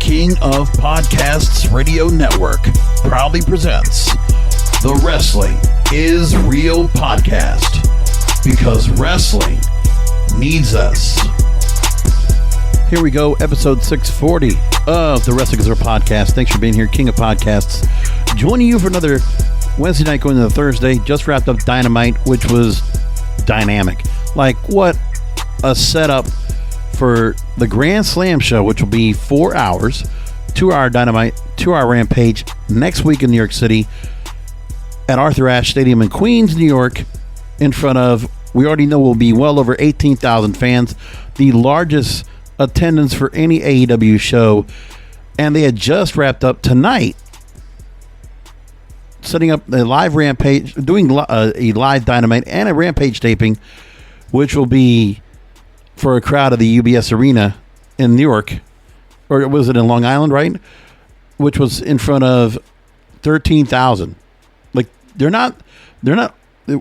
King of Podcasts Radio Network proudly presents the Wrestling is Real podcast, because wrestling needs us. Here we go, episode 640 of the Wrestling is Real podcast. Thanks for being here, King of Podcasts. Joining you for another Wednesday night going into Thursday. Just wrapped up Dynamite, which was dynamic. Like, what a setup for the Grand Slam show, which will be 4 hours, 2-hour Dynamite, 2-hour Rampage next week in New York City at Arthur Ashe Stadium in Queens, New York, in front of, we already know, will be well over 18,000 fans, the largest attendance for any AEW show. And they had just wrapped up tonight setting up a live Rampage, doing a live Dynamite and a Rampage taping, which will be for a crowd of the UBS Arena in New York, or was it in Long Island, right? Which was in front of 13,000. Like, they're not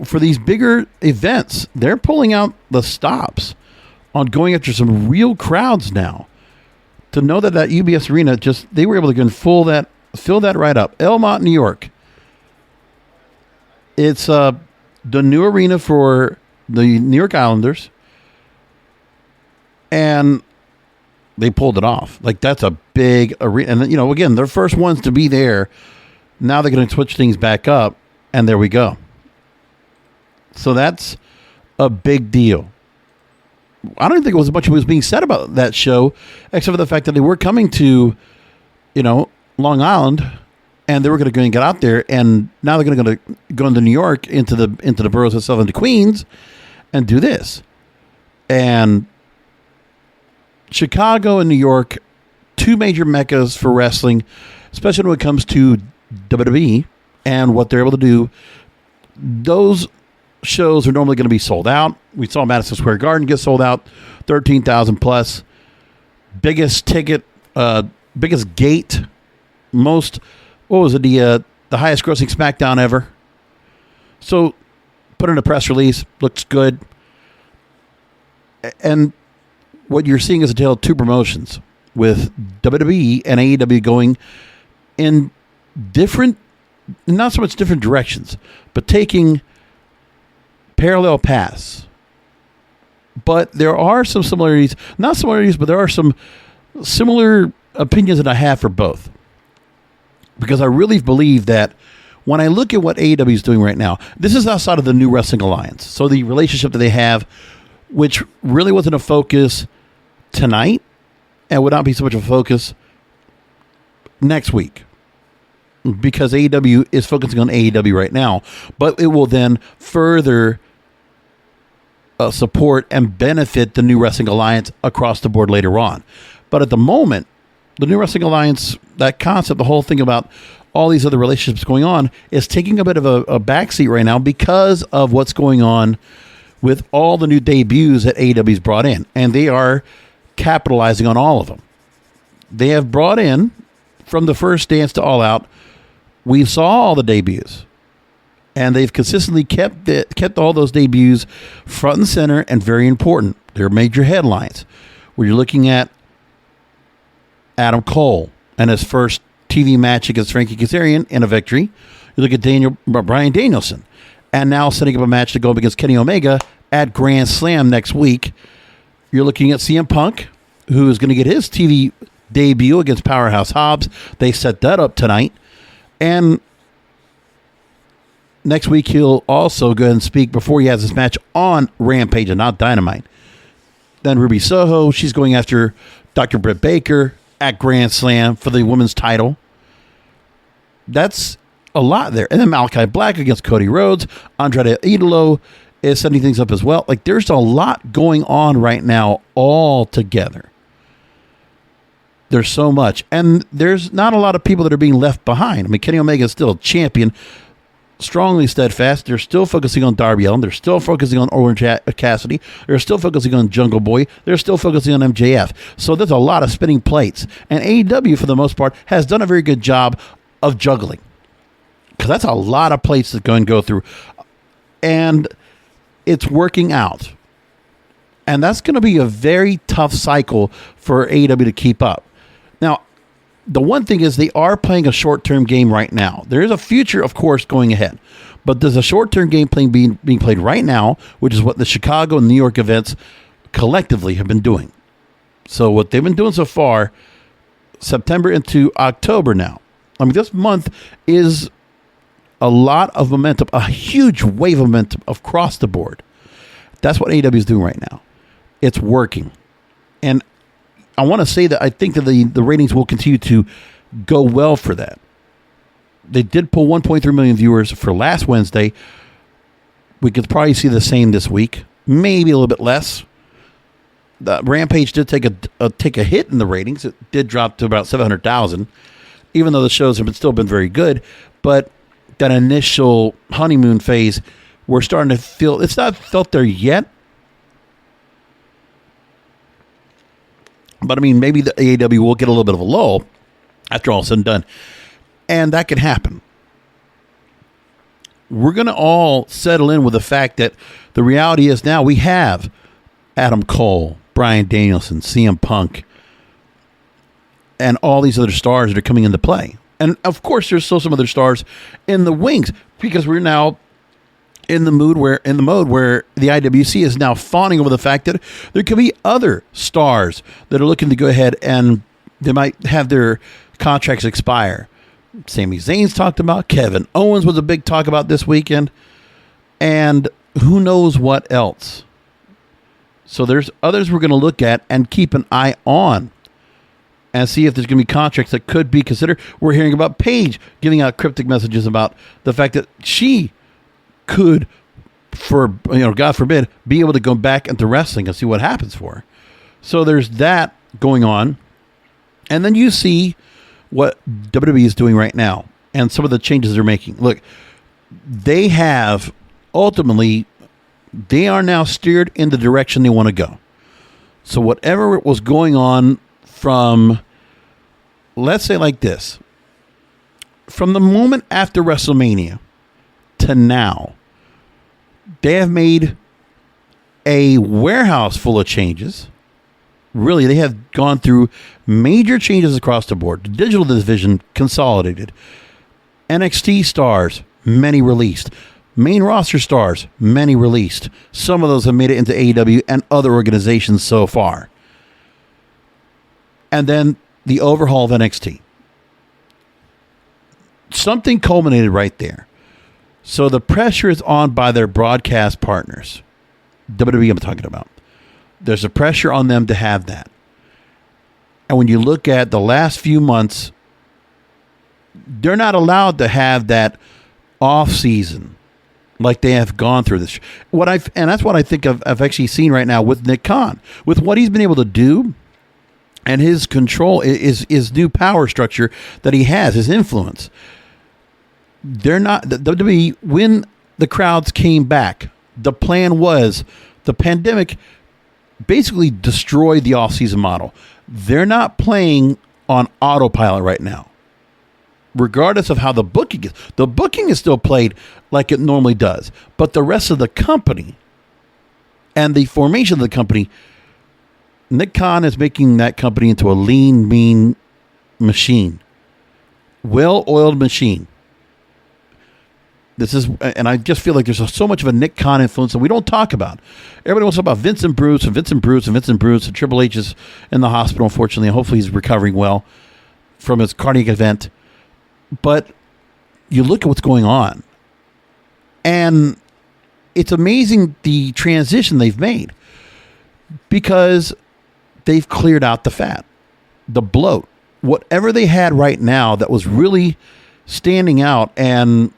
for these bigger events. They're pulling out the stops on going after some real crowds now. To know that UBS Arena, they were able to fill that right up. Elmont, New York. It's the new arena for the New York Islanders. And they pulled it off. Like, that's a big arena. And, again, they're first ones to be there. Now they're going to switch things back up. And there we go. So that's a big deal. I don't think it was much was being said about that show, except for the fact that they were coming to, Long Island. And they were going to get out there. And now they're going to go into New York, into the boroughs itself, into Queens, and do this. And Chicago and New York, two major meccas for wrestling, especially when it comes to WWE and what they're able to do. Those shows are normally going to be sold out. We saw Madison Square Garden get sold out, 13,000 plus. Biggest ticket, biggest gate, most, what was it, the highest grossing SmackDown ever. So, put in a press release, looks good. And what you're seeing is a tale of two promotions, with WWE and AEW going in different, not so much different directions, but taking parallel paths. But there are some similarities, not similarities, but there are some similar opinions that I have for both. Because I really believe that when I look at what AEW is doing right now, this is outside of the New Wrestling Alliance. So the relationship that they have, which really wasn't a focus tonight, and would not be so much of a focus next week, because AEW is focusing on AEW right now, but it will then further support and benefit the New Wrestling Alliance across the board later on. But at the moment, the New Wrestling Alliance, that concept, the whole thing about all these other relationships going on, is taking a bit of a backseat right now because of what's going on with all the new debuts that AEW's brought in. And they are capitalizing on all of them. They have brought in, from the first dance to AllOut, we saw all the debuts. And they've consistently kept all those debuts front and center and very important. They're major headlines. Where you're looking at Adam Cole and his first TV match against Frankie Kazarian in a victory. You look at Bryan Danielson. And now setting up a match to go up against Kenny Omega at Grand Slam next week. You're looking at CM Punk, who is going to get his TV debut against Powerhouse Hobbs. They set that up tonight. And next week, he'll also go ahead and speak before he has his match on Rampage and not Dynamite. Then Ruby Soho, she's going after Dr. Britt Baker at Grand Slam for the women's title. That's a lot there. And then Malachi Black against Cody Rhodes. Andrade Idolo is setting things up as well. Like, there's a lot going on right now all together. There's so much. And there's not a lot of people that are being left behind. I mean, Kenny Omega is still a champion, strongly steadfast. They're still focusing on Darby Allin. They're still focusing on Orange Cassidy. They're still focusing on Jungle Boy. They're still focusing on MJF. So there's a lot of spinning plates. And AEW, for the most part, has done a very good job of juggling. Because that's a lot of plates that go through. And it's working out. And that's going to be a very tough cycle for AEW to keep up. Now, the one thing is they are playing a short-term game right now. There is a future, of course, going ahead. But there's a short-term game being played right now, which is what the Chicago and New York events collectively have been doing. So what they've been doing so far, September into October now. I mean, this month is a lot of momentum, a huge wave of momentum across the board. That's what AEW is doing right now. It's working. And I want to say that I think that the ratings will continue to go well for that. They did pull 1.3 million viewers for last Wednesday. We could probably see the same this week, maybe a little bit less. The Rampage did take a hit in the ratings. It did drop to about 700,000, even though the shows have still been very good. But that initial honeymoon phase, we're starting to feel, it's not felt there yet. But I mean, maybe the AEW will get a little bit of a lull after all is said and done. And that could happen. We're going to all settle in with the fact that the reality is now we have Adam Cole, Bryan Danielson, CM Punk, and all these other stars that are coming into play. And of course, there's still some other stars in the wings because we're now in the mode where the IWC is now fawning over the fact that there could be other stars that are looking to go ahead and they might have their contracts expire. Sami Zayn's talked about. Kevin Owens was a big talk about this weekend. And who knows what else. So there's others we're going to look at and keep an eye on and see if there's going to be contracts that could be considered. We're hearing about Paige giving out cryptic messages about the fact that she could, God forbid, be able to go back into wrestling and see what happens for her. So there's that going on. And then you see what WWE is doing right now and some of the changes they're making. Look, they have ultimately, they are now steered in the direction they want to go. So whatever was going on from, let's say like this, from the moment after WrestleMania to now, they have made a warehouse full of changes. Really, they have gone through major changes across the board. The digital division consolidated. NXT stars, many released. Main roster stars, many released. Some of those have made it into AEW and other organizations so far. And then the overhaul of NXT. Something culminated right there. So the pressure is on by their broadcast partners. WWE I'm talking about. There's a pressure on them to have that. And when you look at the last few months, they're not allowed to have that off season like they have gone through this. And that's what I think I've actually seen right now with Nick Khan, with what he's been able to do and his control, his new power structure that he has, his influence. They're not, the WWE, when the crowds came back, the plan was the pandemic basically destroyed the off-season model. They're not playing on autopilot right now. Regardless of how the booking is. The booking is still played like it normally does. But the rest of the company and the formation of the company, Nick Khan is making that company into a lean, mean machine. Well-oiled machine. This is, and I just feel like there's so much of a Nick Khan influence that we don't talk about. Everybody wants to talk about Vincent Bruce and Triple H is in the hospital, unfortunately, and hopefully he's recovering well from his cardiac event. But you look at what's going on, and it's amazing the transition they've made because they've cleared out the fat, the bloat, whatever they had right now that was really standing out. And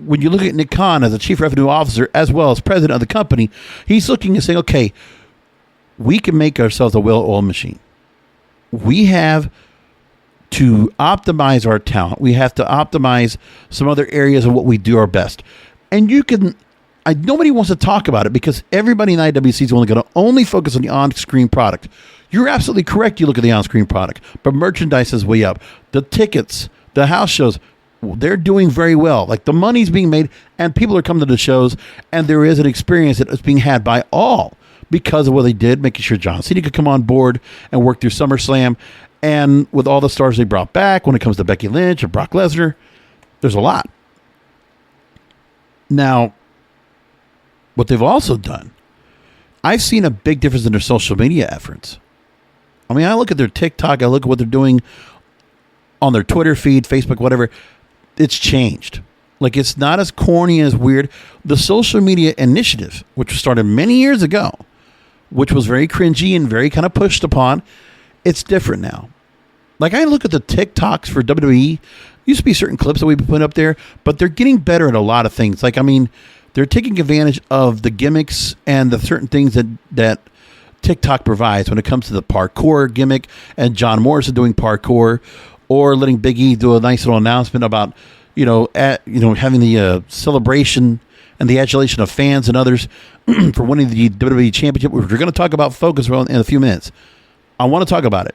when you look at Nick Khan as a chief revenue officer as well as president of the company, he's looking and saying, okay, we can make ourselves a well-oiled machine. We have to optimize our talent. We have to optimize some other areas of what we do our best. And you can, nobody wants to talk about it because everybody in IWC is only going to only focus on the on-screen product. You're absolutely correct. You look at the on-screen product, but merchandise is way up. The tickets, the house shows, they're doing very well. Like the money's being made and people are coming to the shows and there is an experience that is being had by all because of what they did, making sure John Cena could come on board and work through SummerSlam And with all the stars they brought back, when it comes to Becky Lynch or Brock Lesnar, there's a lot. Now, what they've also done, I've seen a big difference in their social media efforts. I mean, I look at their TikTok, I look at what they're doing on their Twitter feed, Facebook, whatever. It's changed. Like, it's not as corny, as weird. The social media initiative, which started many years ago, which was very cringy and very kind of pushed upon, it's different now. Like, I look at the TikToks for WWE. Used to be certain clips that we put up there, but they're getting better at a lot of things. Like, I mean, they're taking advantage of the gimmicks and the certain things that TikTok provides when it comes to the parkour gimmick, and John Morrison doing parkour, or letting Big E do a nice little announcement about, having the celebration and the adulation of fans and others for winning the WWE Championship, which we're going to talk about Focus in a few minutes. I want to talk about it.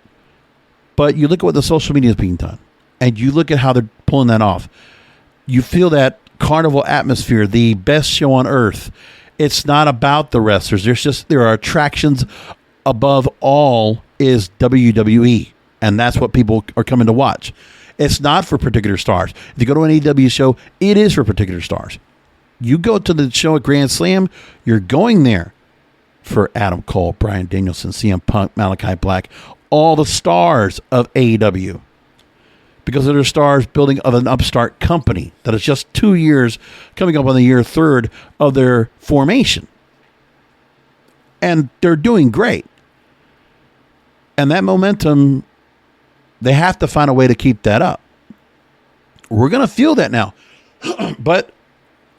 But you look at what the social media is being done, and you look at how they're pulling that off. You feel that carnival atmosphere, the best show on earth. It's not about the wrestlers. There are attractions above all is WWE, and that's what people are coming to watch. It's not for particular stars. If you go to an AEW show, it is for particular stars. You go to the show at Grand Slam, you're going there for Adam Cole, Bryan Danielson, CM Punk, Malachi Black, all the stars of AEW. Because they're stars building of an upstart company that is just 2 years, coming up on the year third of their formation. And they're doing great. And that momentum, they have to find a way to keep that up. We're going to feel that now. But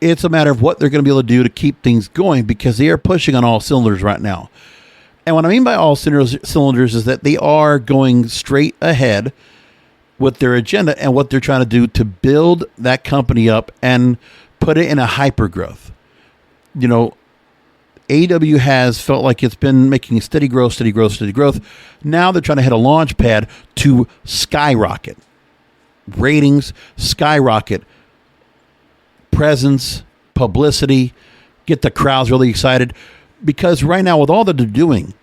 it's a matter of what they're going to be able to do to keep things going, because they are pushing on all cylinders right now. And what I mean by all cylinders is that they are going straight ahead with their agenda and what they're trying to do to build that company up and put it in a hyper growth. You know, AEW has felt like it's been making steady growth. Now they're trying to hit a launch pad to skyrocket. Ratings, skyrocket. Presence, publicity, get the crowds really excited. Because right now, with all that they're doing,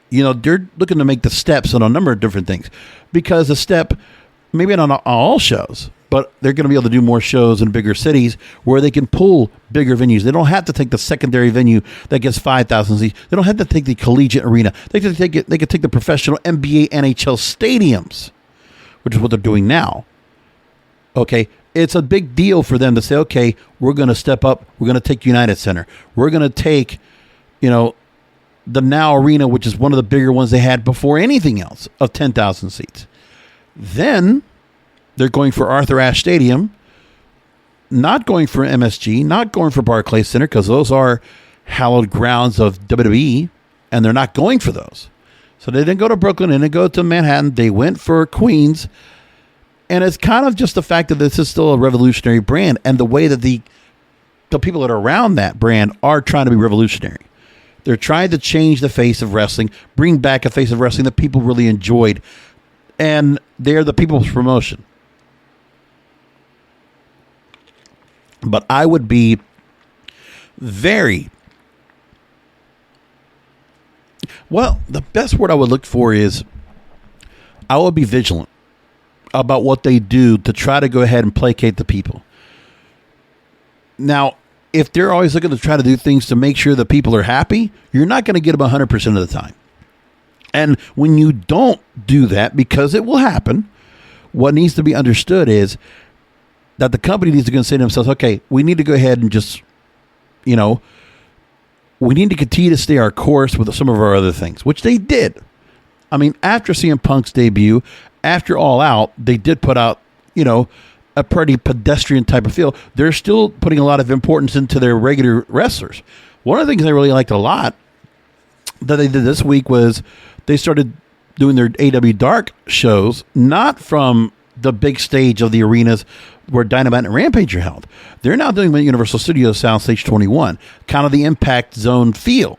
they're looking to make the steps on a number of different things. Because the step, maybe not on all shows, but they're going to be able to do more shows in bigger cities where they can pull bigger venues. They don't have to take the secondary venue that gets 5,000 seats. They don't have to take the collegiate arena. They can take the professional NBA, NHL stadiums, which is what they're doing now. Okay, it's a big deal for them to say, okay, we're going to step up. We're going to take United Center. We're going to take, the Now Arena, which is one of the bigger ones they had before anything else, of 10,000 seats. Then they're going for Arthur Ashe Stadium, not going for MSG, not going for Barclays Center, because those are hallowed grounds of WWE, and they're not going for those. So they didn't go to Brooklyn, and they didn't go to Manhattan. They went for Queens, and it's kind of just the fact that this is still a revolutionary brand, and the way that the people that are around that brand are trying to be revolutionary. They're trying to change the face of wrestling, bring back a face of wrestling that people really enjoyed, and they're the people's promotion. But I would be the best word I would look for is I would be vigilant about what they do to try to go ahead and placate the people. Now, if they're always looking to try to do things to make sure the people are happy, you're not going to get them 100% of the time. And when you don't do that, because it will happen, what needs to be understood is that the company needs to go and say to themselves, okay, we need to go ahead and just, we need to continue to stay our course with some of our other things, which they did. I mean, after CM Punk's debut, after All Out, they did put out, a pretty pedestrian type of feel. They're still putting a lot of importance into their regular wrestlers. One of the things I really liked a lot that they did this week was they started doing their AEW Dark shows, not from the big stage of the arenas where Dynamite and Rampage are held. They're now doing them at Universal Studios Soundstage 21, kind of the Impact Zone feel.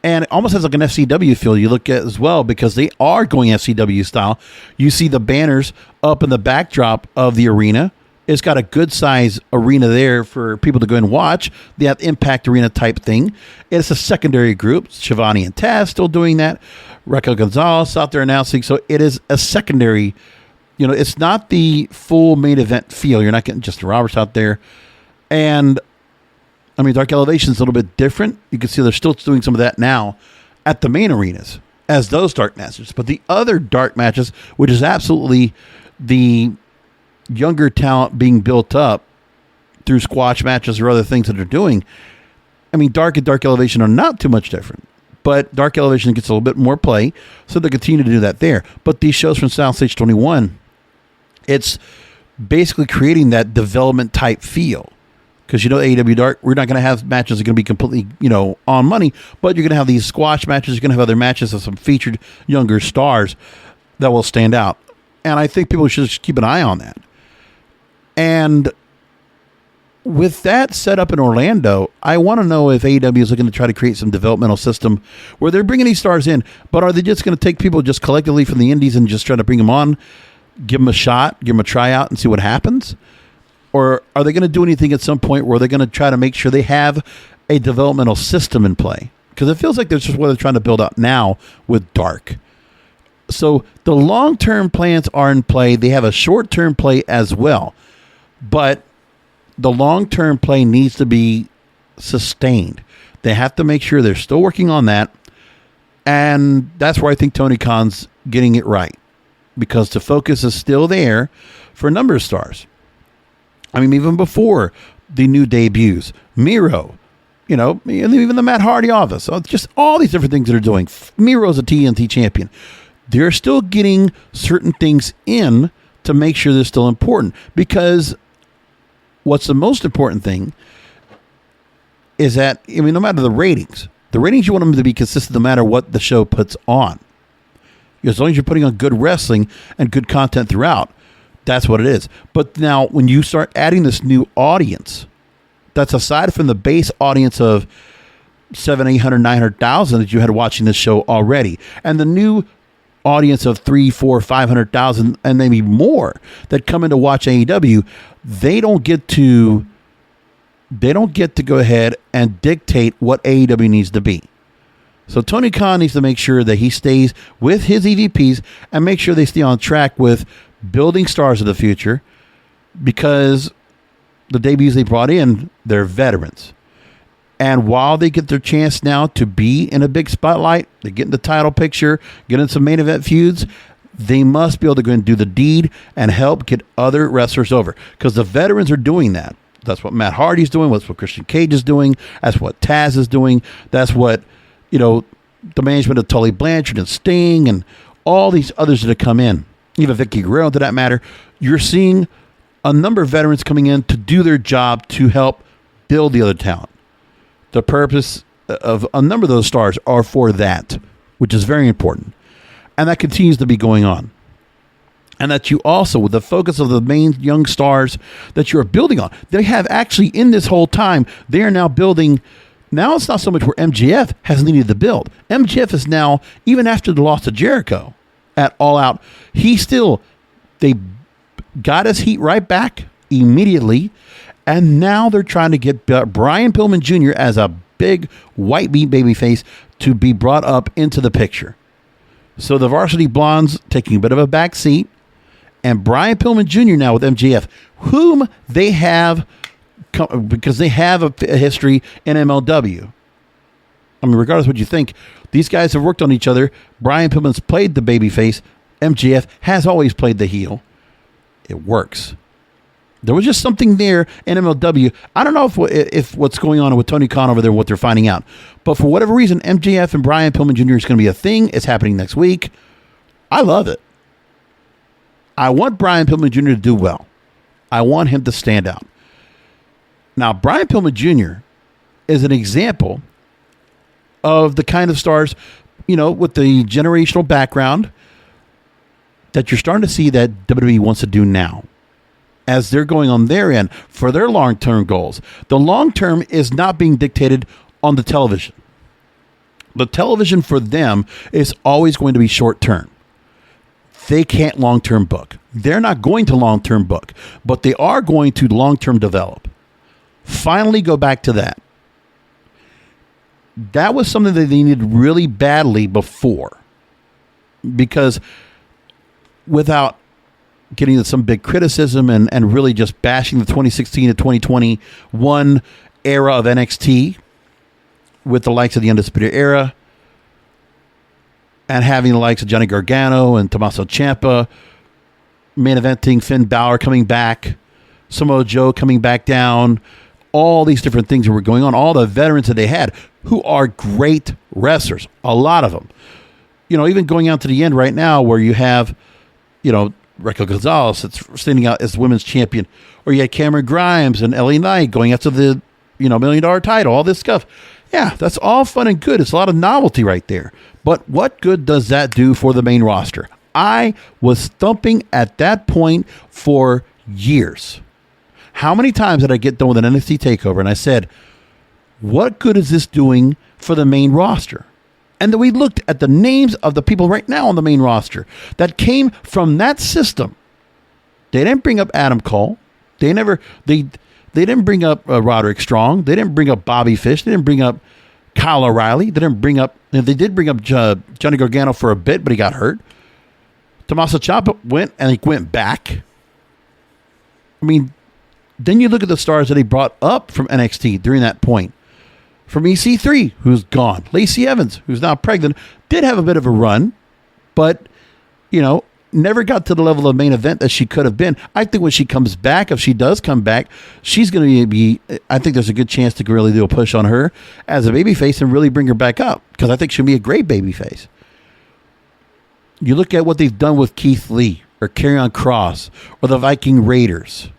And it almost has like an FCW feel you look at as well, because they are going FCW style. You see the banners up in the backdrop of the arena, It's got a good size arena there for people to go and watch. They have Impact Arena type thing. It's a secondary group. Shivani and Taz still doing that. Raquel Gonzalez out there announcing. So it is a secondary. It's not the full main event feel. You're not getting Justin Roberts out there. And, Dark Elevation is a little bit different. You can see they're still doing some of that now at the main arenas as those dark matches. But the other dark matches, which is absolutely the younger talent being built up through squash matches or other things that they're doing. Dark and Dark Elevation are not too much different, but Dark Elevation gets a little bit more play, so they continue to do that there. But these shows from Soundstage 21, it's basically creating that development type feel. Because AEW Dark, we're not going to have matches that are going to be completely, on money, but you're going to have these squash matches, you're going to have other matches of some featured younger stars that will stand out. And I think people should just keep an eye on that. And with that set up in Orlando, I want to know if AEW is looking to try to create some developmental system where they're bringing these stars in, but are they just going to take people just collectively from the indies and just try to bring them on, give them a shot, give them a tryout and see what happens? Or are they going to do anything at some point where they're going to try to make sure they have a developmental system in play? Because it feels like that's just what they're trying to build out now with Dark. So the long-term plans are in play. They have a short-term play as well. But the long-term play needs to be sustained. They have to make sure they're still working on that. And that's where I think Tony Khan's getting it right. Because the focus is still there for a number of stars. Even before the new debuts. Miro, and even the Matt Hardy office. Just all these different things that are doing. Miro's a TNT champion. They're still getting certain things in to make sure they're still important. Because what's the most important thing is that, no matter the ratings you want them to be consistent no matter what the show puts on. As long as you're putting on good wrestling and good content throughout, that's what it is. But now when you start adding this new audience, that's aside from the base audience of 700, 800, 900,000 that you had watching this show already, and the new audience of 300, 400, 500,000 and maybe more that come in to watch AEW, they don't get to go ahead and dictate what AEW needs to be. So Tony Khan needs to make sure that he stays with his EVPs and make sure they stay on track with building stars of the future, because the debuts they brought in, they're veterans. And while they get their chance now to be in a big spotlight, they get in the title picture, get in some main event feuds, they must be able to go and do the deed and help get other wrestlers over. Because the veterans are doing that. That's what Matt Hardy's doing. That's what Christian Cage is doing. That's what Taz is doing. That's what, the management of Tully Blanchard and Sting and all these others that have come in. Even Vicky Guerrero, to that matter. You're seeing a number of veterans coming in to do their job to help build the other talent. The purpose of a number of those stars are for that, which is very important. And that continues to be going on. And that you also, with the focus of the main young stars that you're building on, they have actually in this whole time, they are now building. Now it's not so much where MJF has needed to build. MJF is now, even after the loss to Jericho at AllOut, they got his heat right back immediately. And now they're trying to get Brian Pillman Jr. as a big white meat babyface to be brought up into the picture. So the Varsity Blondes taking a bit of a back seat. And Brian Pillman Jr. now with MJF, whom they have, because they have a history in MLW. Regardless of what you think, these guys have worked on each other. Brian Pillman's played the babyface. MJF has always played the heel. It works. There was just something there in MLW. I don't know if what's going on with Tony Khan over there, what they're finding out. But for whatever reason, MJF and Brian Pillman Jr. is going to be a thing. It's happening next week. I love it. I want Brian Pillman Jr. to do well. I want him to stand out. Now, Brian Pillman Jr. is an example of the kind of stars, with the generational background that you're starting to see that WWE wants to do now as they're going on their end for their long-term goals. The long-term is not being dictated on the television. The television for them is always going to be short-term. they can't long-term book. They're not going to long-term book, but they are going to long-term develop. Finally go back to that. That was something that they needed really badly before. Because without getting into some big criticism and really just bashing the 2016 to 2021 era of NXT with the likes of the Undisputed Era and having the likes of Johnny Gargano and Tommaso Ciampa main eventing, Finn Balor coming back, Samoa Joe coming back down, all these different things that were going on, all the veterans that they had who are great wrestlers, a lot of them. You know, even going out to the end right now where you have, you know, Raquel Gonzalez that's standing out as the women's champion, or you had Cameron Grimes and LA Knight going after the, you know, $1 million title, all this stuff. Yeah, that's all fun and good. It's a lot of novelty right there. But what good does that do for the main roster? I was thumping at that point for years. How many times did I get done with an NXT takeover and I said, what good is this doing for the main roster? And then we looked at the names of the people right now on the main roster that came from that system. They didn't bring up Adam Cole. They didn't bring up Roderick Strong. They didn't bring up Bobby Fish. They didn't bring up Kyle O'Reilly. They didn't bring up. They did bring up Johnny Gargano for a bit, but he got hurt. Tommaso Ciampa went and he went back. I mean, then you look at the stars that he brought up from NXT during that point. From EC3, who's gone. Lacey Evans, who's now pregnant, did have a bit of a run, but, you know, never got to the level of main event that she could have been. I think when she comes back, if she does come back, she's going to be, I think there's a good chance to really do a push on her as a babyface and really bring her back up, because I think she'll be a great babyface. You look at what they've done with Keith Lee or Karrion Kross or the Viking Raiders.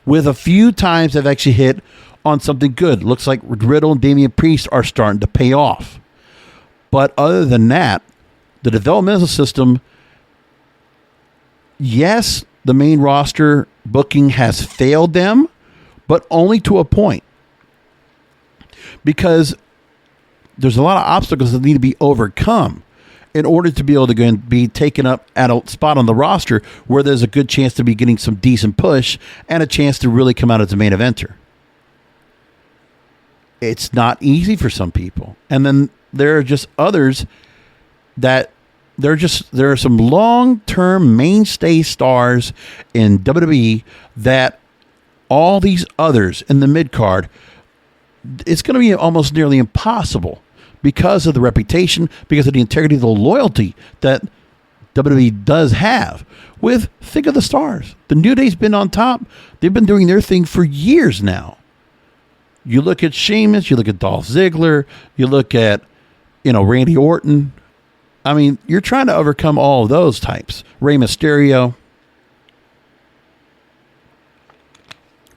With a few times they've actually hit on something good. Looks like Riddle and Damian Priest are starting to pay off. But other than that, the developmental system, yes, the main roster booking has failed them, but only to a point. Because there's a lot of obstacles that need to be overcome in order to be able to go and be taken up at a spot on the roster where there's a good chance to be getting some decent push and a chance to really come out as a main eventer. It's not easy for some people. And then there are just others that there are some long-term mainstay stars in WWE that all these others in the mid-card, it's going to be almost nearly impossible because of the reputation, because of the integrity, the loyalty that WWE does have. Think of the stars. The New Day's been on top. They've been doing their thing for years now. You look at Sheamus, you look at Dolph Ziggler, you look at, you know, Randy Orton. I mean, you're trying to overcome all of those types. Rey Mysterio,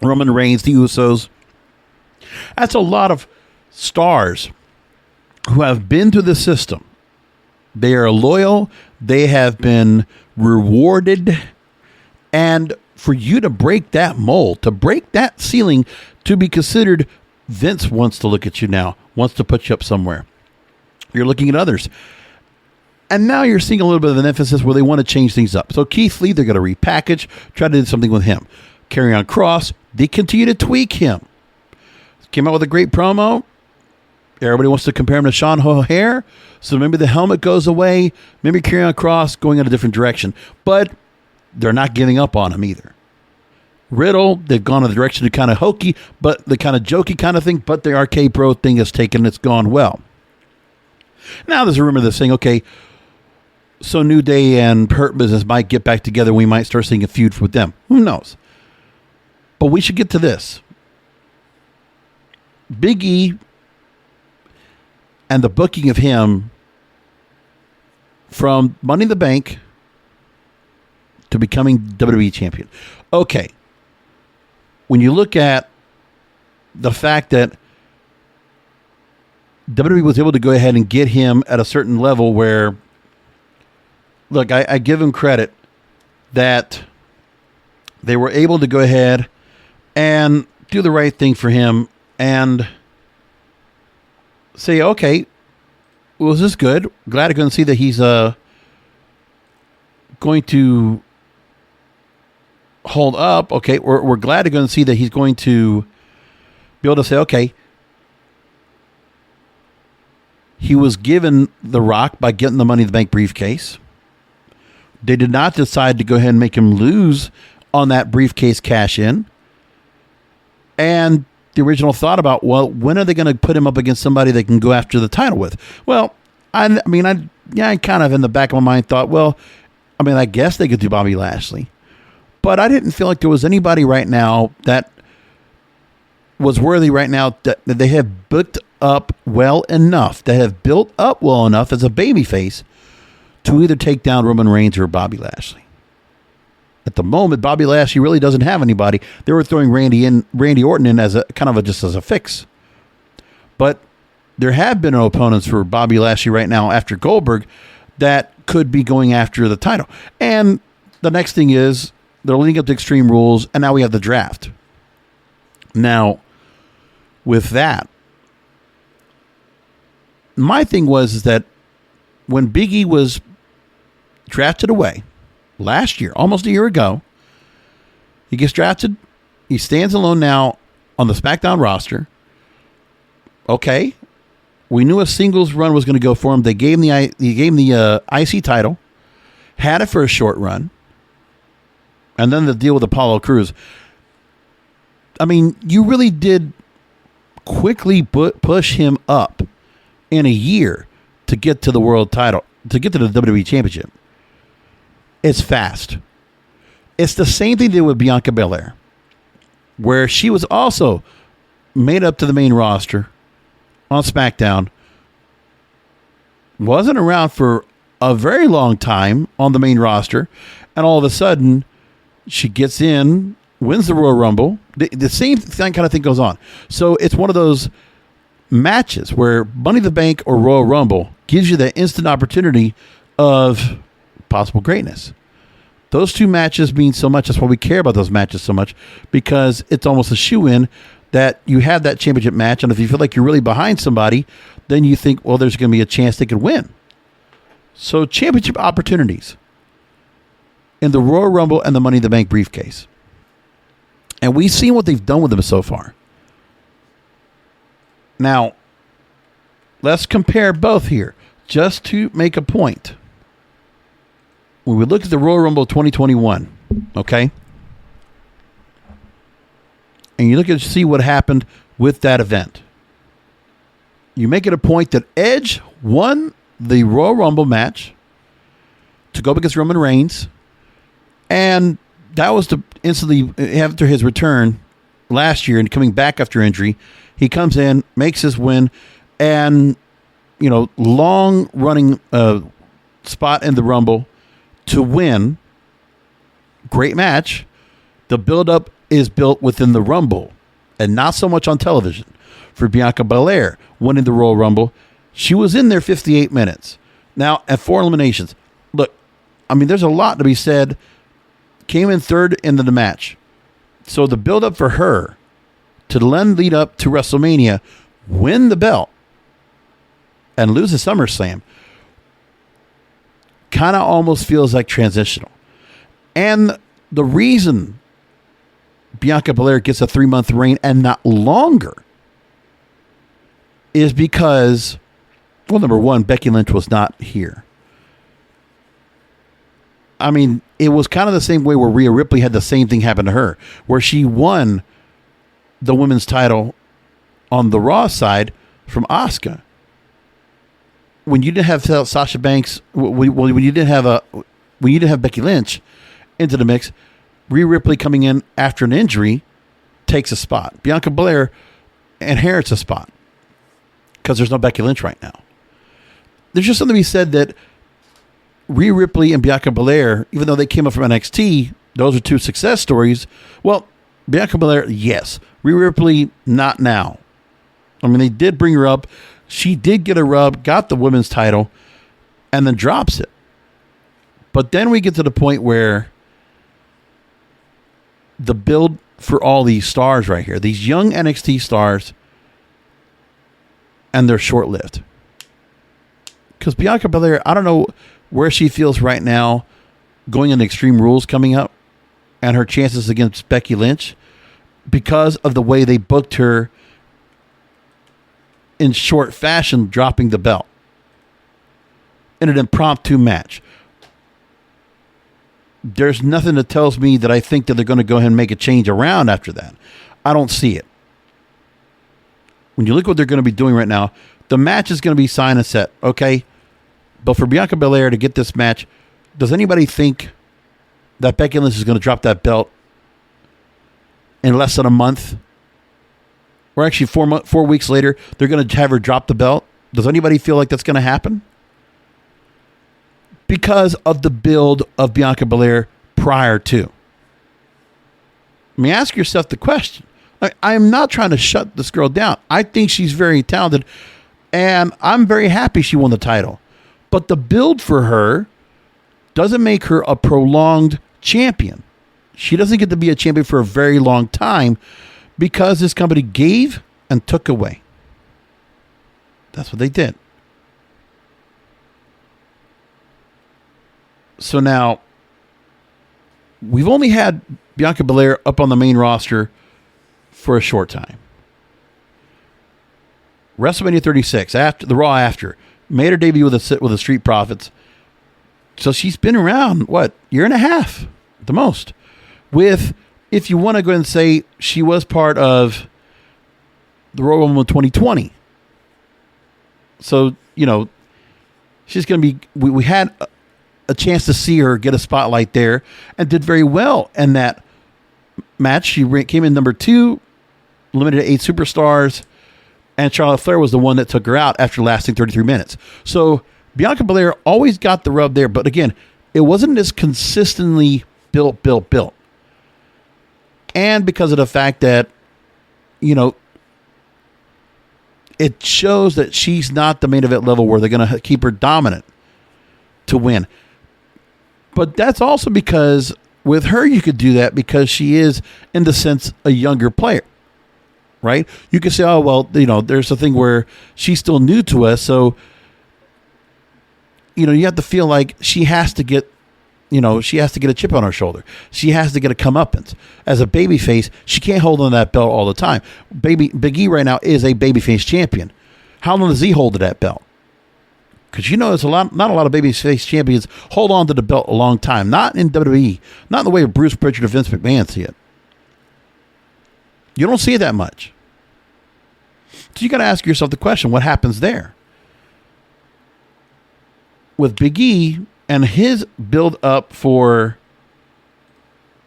Roman Reigns, the Usos. That's a lot of stars who have been through the system. They are loyal. They have been rewarded. And for you to break that mold, to break that ceiling, to be considered, Vince wants to look at you now, wants to put you up somewhere. You're looking at others. And now you're seeing a little bit of an emphasis where they want to change things up. So Keith Lee, they're going to repackage, try to do something with him. Karrion Kross, they continue to tweak him. Came out with a great promo. Everybody wants to compare him to Sean O'Haire. So maybe the helmet goes away. Maybe Karrion Kross going in a different direction. But they're not giving up on him either. Riddle, they've gone in the direction of kind of hokey, but the kind of jokey kind of thing, but the RK Bro thing has taken, it's gone well. Now there's a rumor that's saying, okay, so New Day and Hurt Business might get back together. We might start seeing a feud with them. Who knows? But we should get to this. Big E and the booking of him from Money in the Bank to becoming WWE champion. Okay. When you look at the fact that WWE was able to go ahead and get him at a certain level where, look, I give him credit that they were able to go ahead and do the right thing for him and say, okay, well, this is good. Glad to go and see that he's going to hold up. Okay, we're glad to go and see that he's going to be able to say, okay, he was given the rock by getting the Money in the Bank briefcase. They did not decide to go ahead and make him lose on that briefcase cash in. And the original thought about, well, when are they going to put him up against somebody they can go after the title with? Well, I kind of in the back of my mind thought, well, I guess they could do Bobby Lashley. But I didn't feel like there was anybody right now that was worthy right now that they have booked up well enough, that have built up well enough as a babyface to either take down Roman Reigns or Bobby Lashley. At the moment, Bobby Lashley really doesn't have anybody. They were throwing Randy Orton in as a kind of just as a fix. But there have been no opponents for Bobby Lashley right now after Goldberg that could be going after the title. And the next thing is they're leading up to Extreme Rules, and now we have the draft. Now, with that, my thing was that when Big E was drafted away last year, almost a year ago, he gets drafted. He stands alone now on the SmackDown roster. Okay, we knew a singles run was going to go for him. They gave him the IC title, had it for a short run, and then the deal with Apollo Crews. You really did quickly push him up in a year to get to the world title, to get to the WWE Championship. It's fast. It's the same thing they did with Bianca Belair, where she was also made up to the main roster on SmackDown, wasn't around for a very long time on the main roster, and all of a sudden she gets in, wins the Royal Rumble. The same kind of thing goes on. So it's one of those matches where Money in the Bank or Royal Rumble gives you that instant opportunity of possible greatness. Those two matches mean so much. That's why we care about those matches so much, because it's almost a shoe-in that you have that championship match, and if you feel like you're really behind somebody, then you think, well, there's going to be a chance they could win. So championship opportunities in the Royal Rumble and the Money in the Bank briefcase. And we've seen what they've done with them so far. Now, let's compare both here, just to make a point. When we look at the Royal Rumble 2021, okay, and you look at see what happened with that event, you make it a point that Edge won the Royal Rumble match to go up against Roman Reigns, and that was instantly after his return last year and coming back after injury. He comes in, makes his win, and long running spot in the Rumble to win. Great match. The build-up is built within the Rumble and not so much on television. For Bianca Belair winning the Royal Rumble, she was in there 58 minutes. Now, at 4 eliminations. Look, there's a lot to be said. Came in third in the match. So the build-up for her to then lead up to WrestleMania, win the belt, and lose the SummerSlam kind of almost feels like transitional. And the reason Bianca Belair gets a 3-month reign and not longer is because, well, number one, Becky Lynch was not here. It was kind of the same way where Rhea Ripley had the same thing happen to her, where she won the women's title on the Raw side from Asuka. When you didn't have Sasha Banks, when you didn't have Becky Lynch into the mix, Rhea Ripley coming in after an injury takes a spot. Bianca Belair inherits a spot because there's no Becky Lynch right now. There's just something to be said that Rhea Ripley and Bianca Belair, even though they came up from NXT, those are two success stories. Well, Bianca Belair, yes. Rhea Ripley, not now. They did bring her up. She did get a rub, got the women's title, and then drops it. But then we get to the point where the build for all these stars right here, these young NXT stars, and they're short-lived. Because Bianca Belair, I don't know where she feels right now going into Extreme Rules coming up and her chances against Becky Lynch because of the way they booked her in short fashion, dropping the belt in an impromptu match. There's nothing that tells me that I think that they're going to go ahead and make a change around after that. I don't see it. When you look what they're going to be doing right now, the match is going to be signed and set, okay? But for Bianca Belair to get this match, does anybody think that Becky Lynch is going to drop that belt in less than a month? Or actually 4 weeks later, they're going to have her drop the belt? Does anybody feel like that's going to happen? Because of the build of Bianca Belair prior to. I mean, ask yourself the question. I'm not trying to shut this girl down. I think she's very talented, and I'm very happy she won the title. But the build for her doesn't make her a prolonged champion. She doesn't get to be a champion for a very long time because this company gave and took away. That's what they did. So now, we've only had Bianca Belair up on the main roster for a short time. WrestleMania 36, after the Raw after, made her debut with the Street Profits. So she's been around, year and a half, at the most. With, if you want to go and say she was part of the Royal Rumble 2020. So, she's going to be, we had a chance to see her get a spotlight there and did very well in that match. She came in number 2, limited to 8 superstars, and Charlotte Flair was the one that took her out after lasting 33 minutes. So Bianca Belair always got the rub there, but again, it wasn't as consistently built. And because of the fact that, it shows that she's not the main event level where they're going to keep her dominant to win. But that's also because with her, you could do that because she is, in the sense, a younger player, right? You could say, oh, well, there's a thing where she's still new to us. So, you have to feel like she has to get a chip on her shoulder. She has to get a comeuppance. As a babyface, she can't hold on that belt all the time. Big E right now is a babyface champion. How long does he hold to that belt? Because there's not a lot of babyface champions hold on to the belt a long time. Not in WWE. Not in the way Bruce Pritchard or Vince McMahon see it. You don't see it that much. So you got to ask yourself the question, what happens there? With Big E and his build up for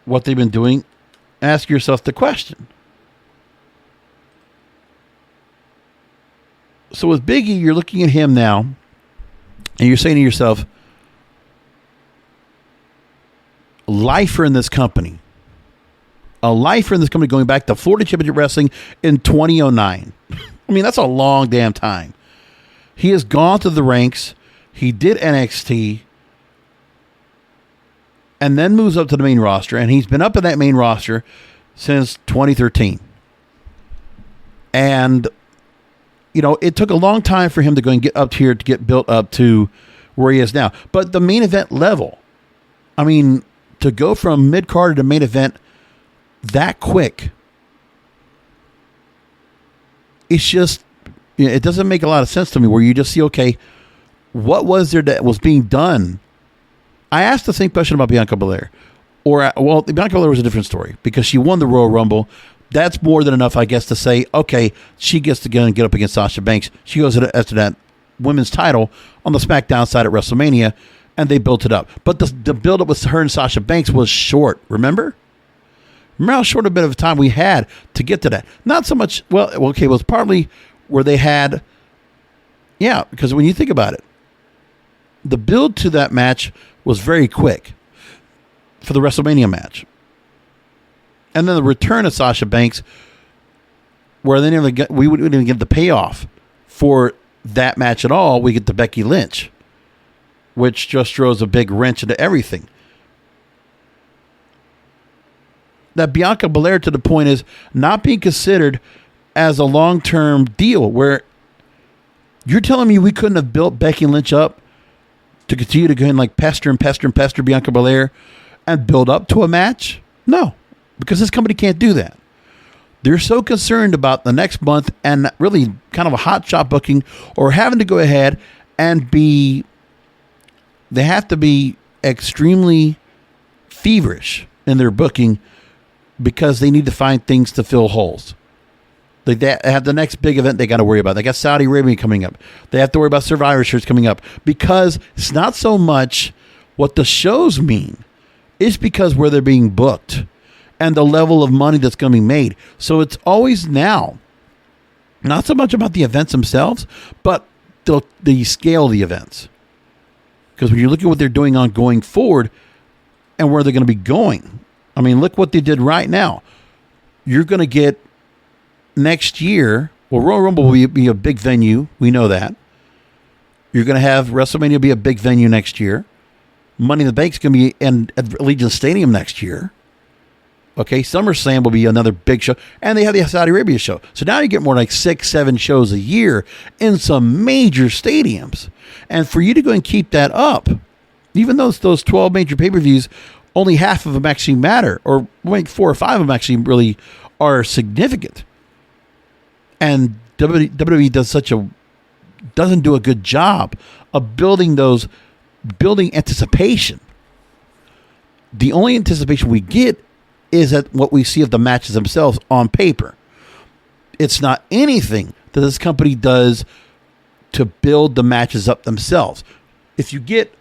what they've been doing, ask yourself the question. So with Big E, you're looking at him now, and you're saying to yourself, lifer in this company. A lifer in this company going back to Florida Championship Wrestling in 2009. I mean, that's a long damn time. He has gone through the ranks. He did NXT. And then moves up to the main roster. And he's been up in that main roster since 2013. And it took a long time for him to go and get up here to get built up to where he is now. But the main event level, I mean, to go from mid-card to main event that quick, it's just, it doesn't make a lot of sense to me where you just see, okay, what was there that was being done? I asked the same question about Bianca Belair. Bianca Belair was a different story because she won the Royal Rumble. That's more than enough, I guess, to say, okay, she gets to go and get up against Sasha Banks. She goes after that women's title on the SmackDown side at WrestleMania, and they built it up. But the build-up with her and Sasha Banks was short, remember? Remember how short a bit of time we had to get to that? Not so much, it was partly where they had, because when you think about it, the build to that match was very quick for the WrestleMania match. And then the return of Sasha Banks, where we wouldn't even get the payoff for that match at all. We get the Becky Lynch, which just throws a big wrench into everything. That Bianca Belair to the point is not being considered as a long-term deal where you're telling me we couldn't have built Becky Lynch up to continue to go and like pester Bianca Belair and build up to a match? No, because this company can't do that. They're so concerned about the next month and really kind of a hot shot booking or having to go ahead and they have to be extremely feverish in their booking because they need to find things to fill holes. They have the next big event they got to worry about. They got Saudi Arabia coming up. They have to worry about Survivor Series coming up because it's not so much what the shows mean. It's because where they're being booked and the level of money that's going to be made. So it's always now not so much about the events themselves, but the scale of the events. Because when you look at what they're doing on going forward and where they're going to be going, I mean, look what they did right now. You're going to get next year, well, Royal Rumble will be a big venue. We know that. You're going to have WrestleMania be a big venue next year. Money in the Bank's going to be at Allegiant Stadium next year. Okay, SummerSlam will be another big show. And they have the Saudi Arabia show. So now you get more like 6-7 shows a year in some major stadiums. And for you to go and keep that up, even though those 12 major pay-per-views, only half of them actually matter, or like 4 or 5 of them actually really are significant. And WWE doesn't do a good job of building anticipation. The only anticipation we get is at what we see of the matches themselves on paper. It's not anything that this company does to build the matches up themselves. If you get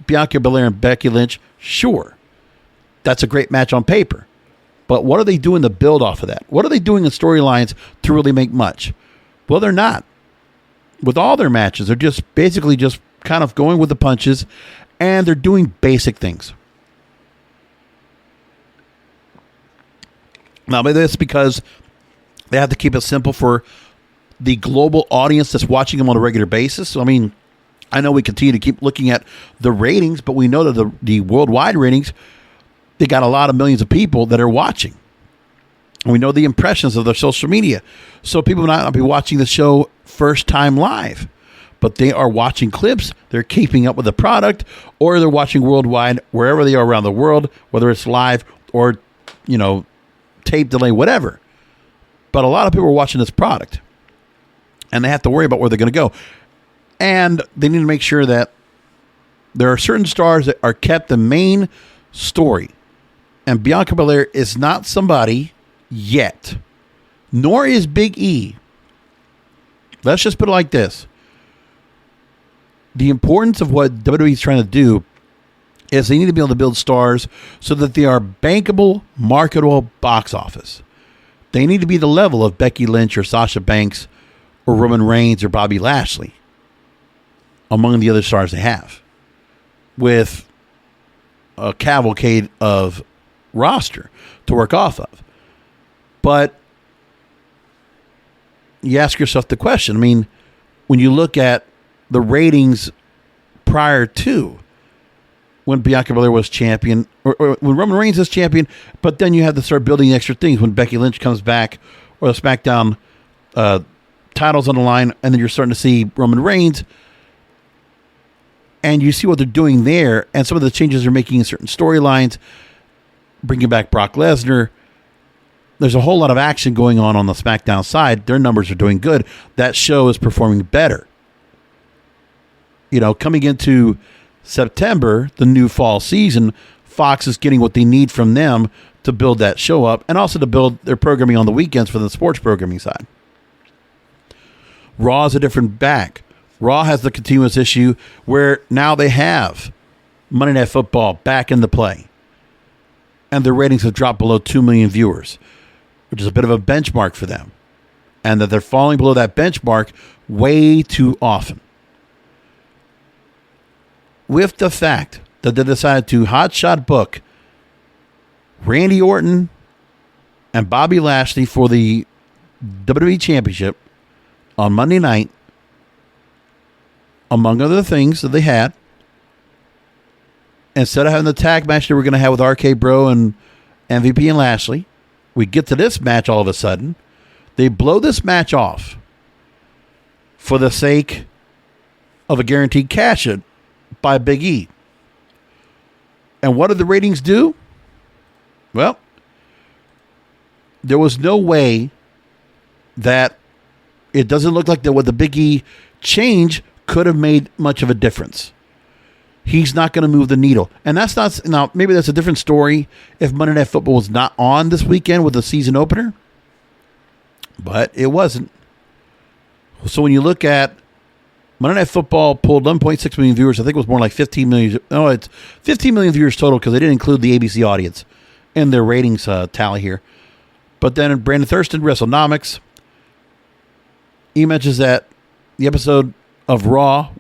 Bianca Belair and Becky Lynch, sure, that's a great match on paper. But what are they doing to build off of that? What are they doing in storylines to really make much? Well, they're not. With all their matches, they're just basically just kind of going with the punches, and they're doing basic things. Now, maybe that's because they have to keep it simple for the global audience that's watching them on a regular basis. So, I mean, I know we continue to keep looking at the ratings, but we know that the worldwide ratings, they got a lot of millions of people that are watching. And we know the impressions of their social media. So people might not be watching the show first time live, but they are watching clips. They're keeping up with the product, or they're watching worldwide, wherever they are around the world, whether it's live or, tape delay, whatever. But a lot of people are watching this product, and they have to worry about where they're going to go. And they need to make sure that there are certain stars that are kept the main story. And Bianca Belair is not somebody yet, nor is Big E. Let's just put it like this. The importance of what WWE is trying to do is they need to be able to build stars so that they are bankable, marketable box office. They need to be the level of Becky Lynch or Sasha Banks or Roman Reigns or Bobby Lashley among the other stars they have, with a cavalcade of roster to work off of. But you ask yourself the question, I mean, when you look at the ratings prior to when Bianca Belair was champion, or when Roman Reigns is champion, but then you have to start building extra things when Becky Lynch comes back, or the SmackDown titles on the line, and then you're starting to see Roman Reigns, and you see what they're doing there, and some of the changes they're making in certain storylines, bringing back Brock Lesnar. There's a whole lot of action going on the SmackDown side. Their numbers are doing good. That show is performing better. Coming into September, the new fall season, Fox is getting what they need from them to build that show up, and also to build their programming on the weekends for the sports programming side. Raw is a different bag. Raw has the continuous issue where now they have Monday Night Football back into play, and their ratings have dropped below 2 million viewers, which is a bit of a benchmark for them, and that they're falling below that benchmark way too often. With the fact that they decided to hotshot book Randy Orton and Bobby Lashley for the WWE Championship on Monday night, among other things that they had, instead of having the tag match they were going to have with RK Bro and MVP and Lashley, we get to this match all of a sudden. They blow this match off for the sake of a guaranteed cash-in by Big E. And what did the ratings do? Well, there was no way that it doesn't look like that what the Big E change could have made much of a difference. He's not going to move the needle. And that's not, now maybe that's a different story if Monday Night Football was not on this weekend with the season opener, but it wasn't. So when you look at Monday Night Football pulled 1.6 million viewers, I think it was more like 15 million. No, it's 15 million viewers total because they didn't include the ABC audience in their ratings tally here. But then Brandon Thurston, WrestleNomics, he mentions that the episode of Raw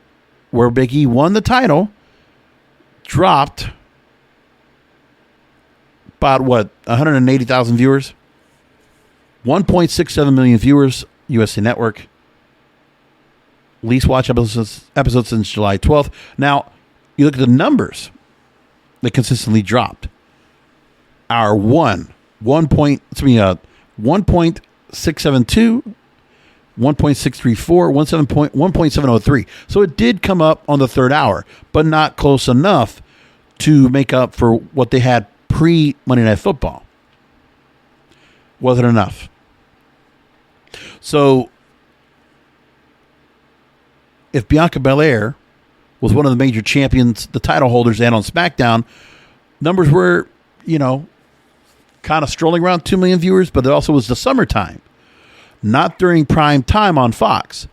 where Big E won the title dropped about 180,000 viewers, 1.67 million viewers, USA Network. Least watch episodes since July 12th. Now, you look at the numbers that consistently dropped. Our 1.672, 1.634, 1.703. So it did come up on the third hour, but not close enough to make up for what they had pre-Monday Night Football. Wasn't enough. So if Bianca Belair was one of the major champions, the title holders, and on SmackDown, numbers were, kind of strolling around 2 million viewers, but it also was the summertime, not during prime time on Fox.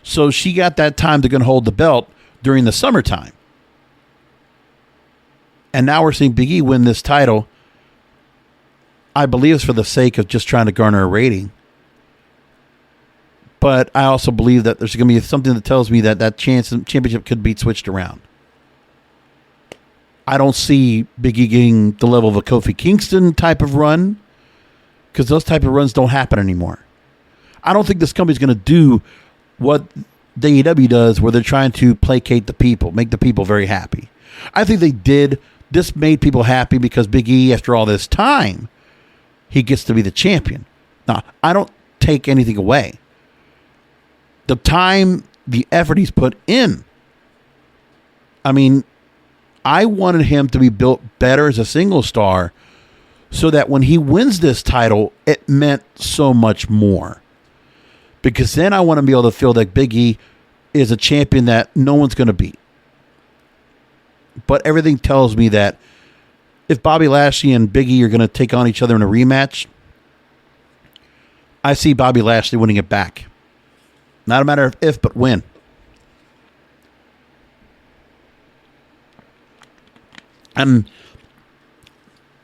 So she got that time to go and hold the belt during the summertime. And now we're seeing Big E win this title. I believe it's for the sake of just trying to garner a rating. But I also believe that there's going to be something that tells me that championship could be switched around. I don't see Big E getting the level of a Kofi Kingston type of run because those type of runs don't happen anymore. I don't think this company's going to do what the AEW does where they're trying to placate the people, make the people very happy. I think they did. This made people happy because Big E, after all this time, he gets to be the champion. Now, I don't take anything away. The time, the effort he's put in. I mean, I wanted him to be built better as a single star so that when he wins this title, it meant so much more. Because then I want to be able to feel that Big E is a champion that no one's going to beat. But everything tells me that if Bobby Lashley and Big E are going to take on each other in a rematch, I see Bobby Lashley winning it back. Not a matter of if, but when. And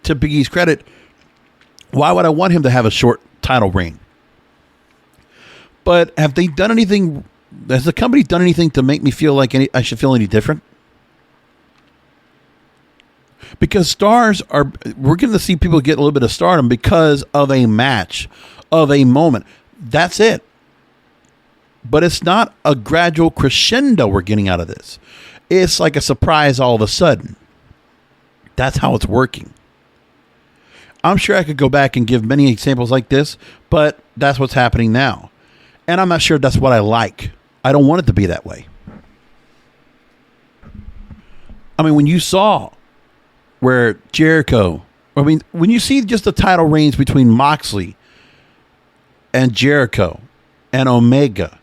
to Big E's credit, why would I want him to have a short title reign? But have they done anything? Has the company done anything to make me feel like I should feel any different? Because we're going to see people get a little bit of stardom because of a match, of a moment. That's it. But it's not a gradual crescendo we're getting out of this. It's like a surprise all of a sudden. That's how it's working. I'm sure I could go back and give many examples like this, but that's what's happening now. And I'm not sure that's what I like. I don't want it to be that way. I mean, when you saw where when you see just the title reigns between Moxley and Jericho and Omega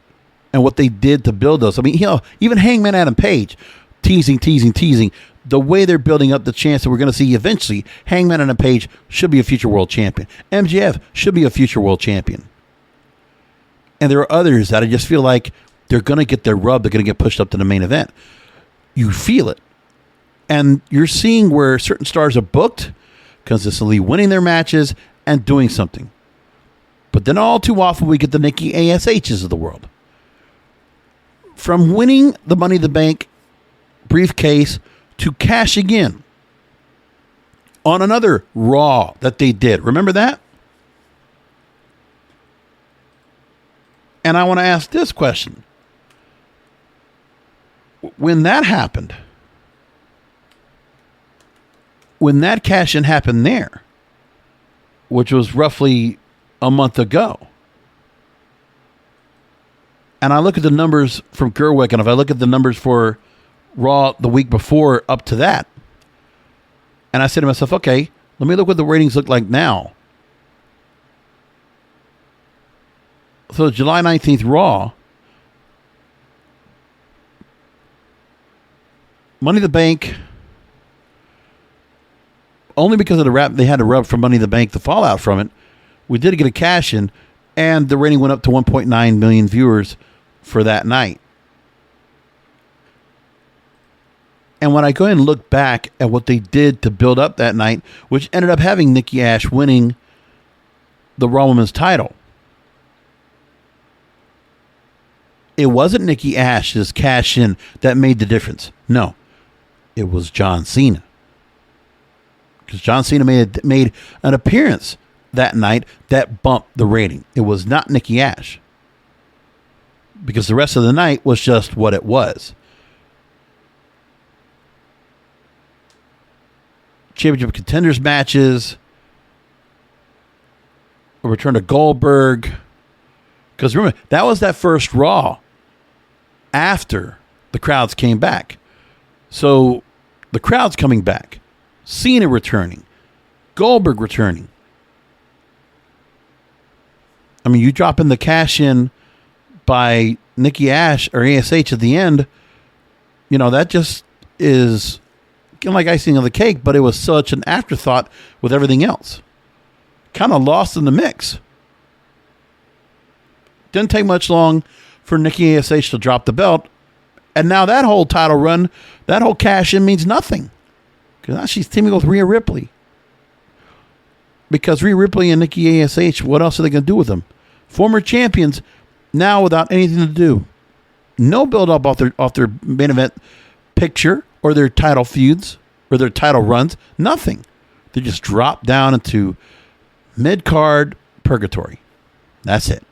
and what they did to build those. I mean, even Hangman Adam Page, teasing. The way they're building up the chance that we're going to see eventually, Hangman Adam Page should be a future world champion. MJF should be a future world champion. And there are others that I just feel like they're going to get their rub. They're going to get pushed up to the main event. You feel it. And you're seeing where certain stars are booked, consistently winning their matches and doing something. But then all too often we get the Nikki ASHs of the world. From winning the Money in the Bank briefcase to cashing in on another Raw that they did. Remember that? And I want to ask this question. When that happened, when that cash-in happened there, which was roughly a month ago, and I look at the numbers from Gerwig, and if I look at the numbers for Raw the week before up to that. And I said to myself, okay, let me look what the ratings look like now. So July 19th Raw, Money in the Bank, only because of the rap they had to rub from Money in the Bank, the fallout from it, we did get a cash in, and the rating went up to 1.9 million viewers for that night. And when I go and look back at what they did to build up that night, which ended up having Nikki Ash winning the Raw Women's title, it wasn't Nikki Ash's cash in that made the difference. No, it was John Cena. Because John Cena made an appearance that night that bumped the rating. It was not Nikki Ash. Because the rest of the night was just what it was. Championship contenders matches, a return to Goldberg. Because remember, that was that first Raw after the crowds came back. So the crowd's coming back. Cena returning. Goldberg returning. I mean, you drop in the cash in by Nikki Ash or ASH at the end, that just is like icing on the cake, but it was such an afterthought with everything else. Kind of lost in the mix. Didn't take much long for Nikki ASH to drop the belt. And now that whole title run, that whole cash in means nothing. Because now she's teaming with Rhea Ripley. Because Rhea Ripley and Nikki ASH, what else are they going to do with them? Former champions, now without anything to do. No build up off their main event picture or their title feuds or their title runs. Nothing. They just drop down into mid-card purgatory. That's it.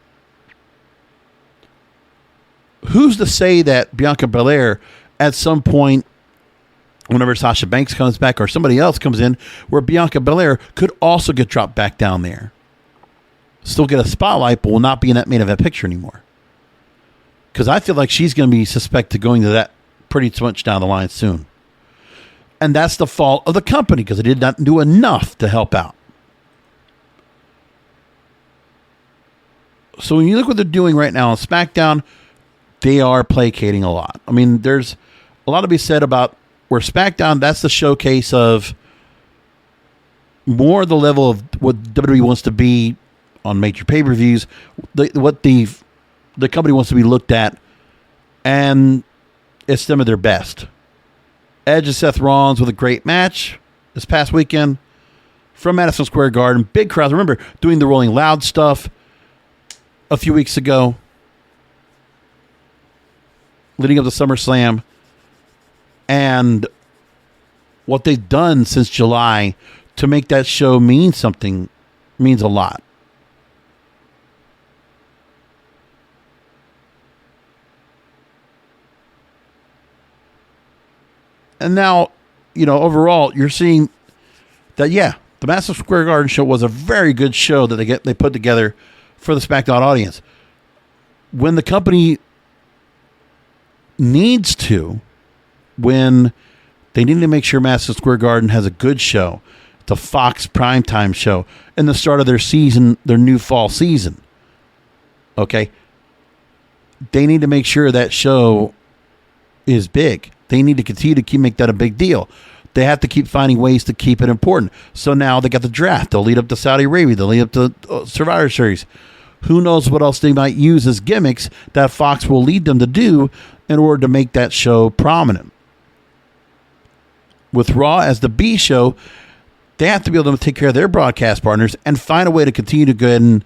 Who's to say that Bianca Belair at some point, whenever Sasha Banks comes back or somebody else comes in, where Bianca Belair could also get dropped back down there? Still get a spotlight, but will not be in that main event picture anymore. Because I feel like she's going to be suspected going to that pretty much down the line soon. And that's the fault of the company because they did not do enough to help out. So when you look what they're doing right now on SmackDown, they are placating a lot. I mean, there's a lot to be said about where SmackDown, that's the showcase of more the level of what WWE wants to be on major pay-per-views, what the company wants to be looked at, and it's them at their best. Edge and Seth Rollins with a great match this past weekend from Madison Square Garden. Big crowds. Remember doing the Rolling Loud stuff a few weeks ago, leading up to SummerSlam, and what they've done since July to make that show mean something means a lot. And now, overall, you're seeing that, the Madison Square Garden show was a very good show that they put together for the SmackDown audience. When the company needs to, when they need to make sure Madison Square Garden has a good show, the Fox primetime show, in the start of their season, their new fall season, okay, they need to make sure that show is big. They need to continue to make that a big deal. They have to keep finding ways to keep it important. So now they got the draft. They'll lead up to Saudi Arabia. They'll lead up to Survivor Series. Who knows what else they might use as gimmicks that Fox will lead them to do in order to make that show prominent. With Raw as the B show, they have to be able to take care of their broadcast partners and find a way to continue to go ahead and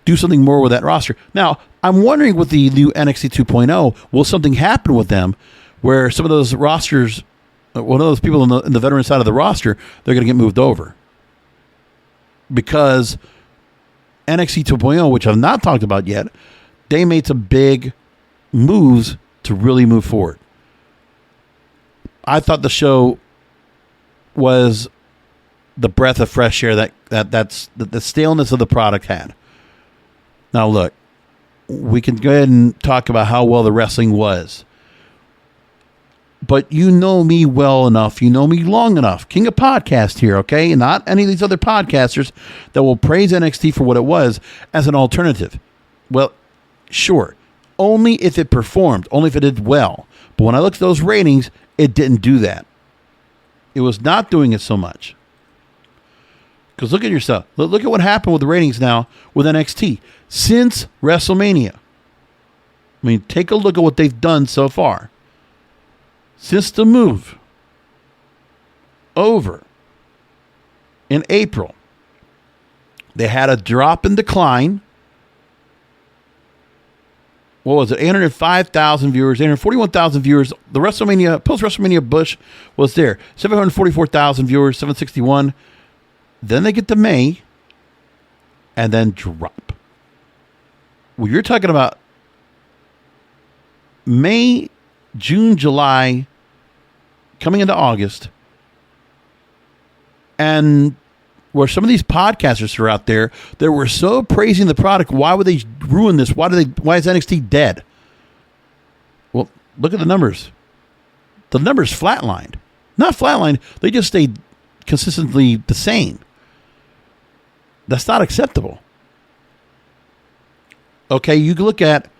do something more with that roster. Now, I'm wondering with the new NXT 2.0, will something happen with them where some of those rosters, one of those people in the veteran side of the roster, they're going to get moved over? Because NXT 2.0, which I've not talked about yet, they made some big moves to really move forward. I thought the show was the breath of fresh air that's the staleness of the product had. Now look, we can go ahead and talk about how well the wrestling was. But you know me well enough. You know me long enough. King of podcast here, okay? And not any of these other podcasters that will praise NXT for what it was as an alternative. Well, sure. Only if it performed. Only if it did well. But when I looked at those ratings, it didn't do that. It was not doing it so much. Because look at yourself. Look at what happened with the ratings now with NXT since WrestleMania. I mean, take a look at what they've done so far. Since the move over in April, they had a drop in decline. What was it? 805,000 viewers, 841,000 viewers. The WrestleMania, post-WrestleMania Bush was there. 744,000 viewers, 761. Then they get to May and then drop. Well, you're talking about May, June, July, coming into August, and where some of these podcasters are out there that were so praising the product, why would they ruin this? Why is NXT dead? Well, look at the numbers. The numbers flatlined. Not flatlined, they just stayed consistently the same. That's not acceptable. Okay, you can look at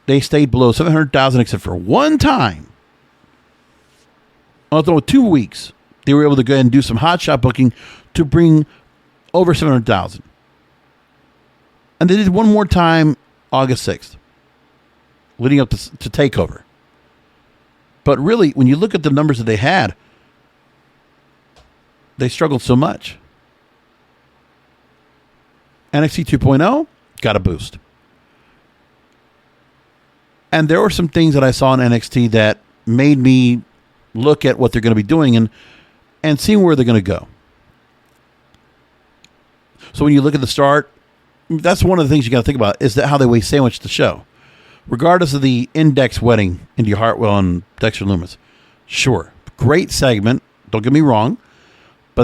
they stayed below 700,000 except for one time. Although 2 weeks, they were able to go ahead and do some hotshot booking to bring over 700,000. And they did one more time August 6th, leading up to TakeOver. But really, when you look at the numbers that they had, they struggled so much. NXT 2.0 got a boost. And there were some things that I saw in NXT that made me look at what they're going to be doing and seeing where they're going to go. So when you look at the start, that's one of the things you got to think about is that how they sandwich the show. Regardless of the index wedding, Indy Hartwell and Dexter Lumis. Sure. Great segment. Don't get me wrong. But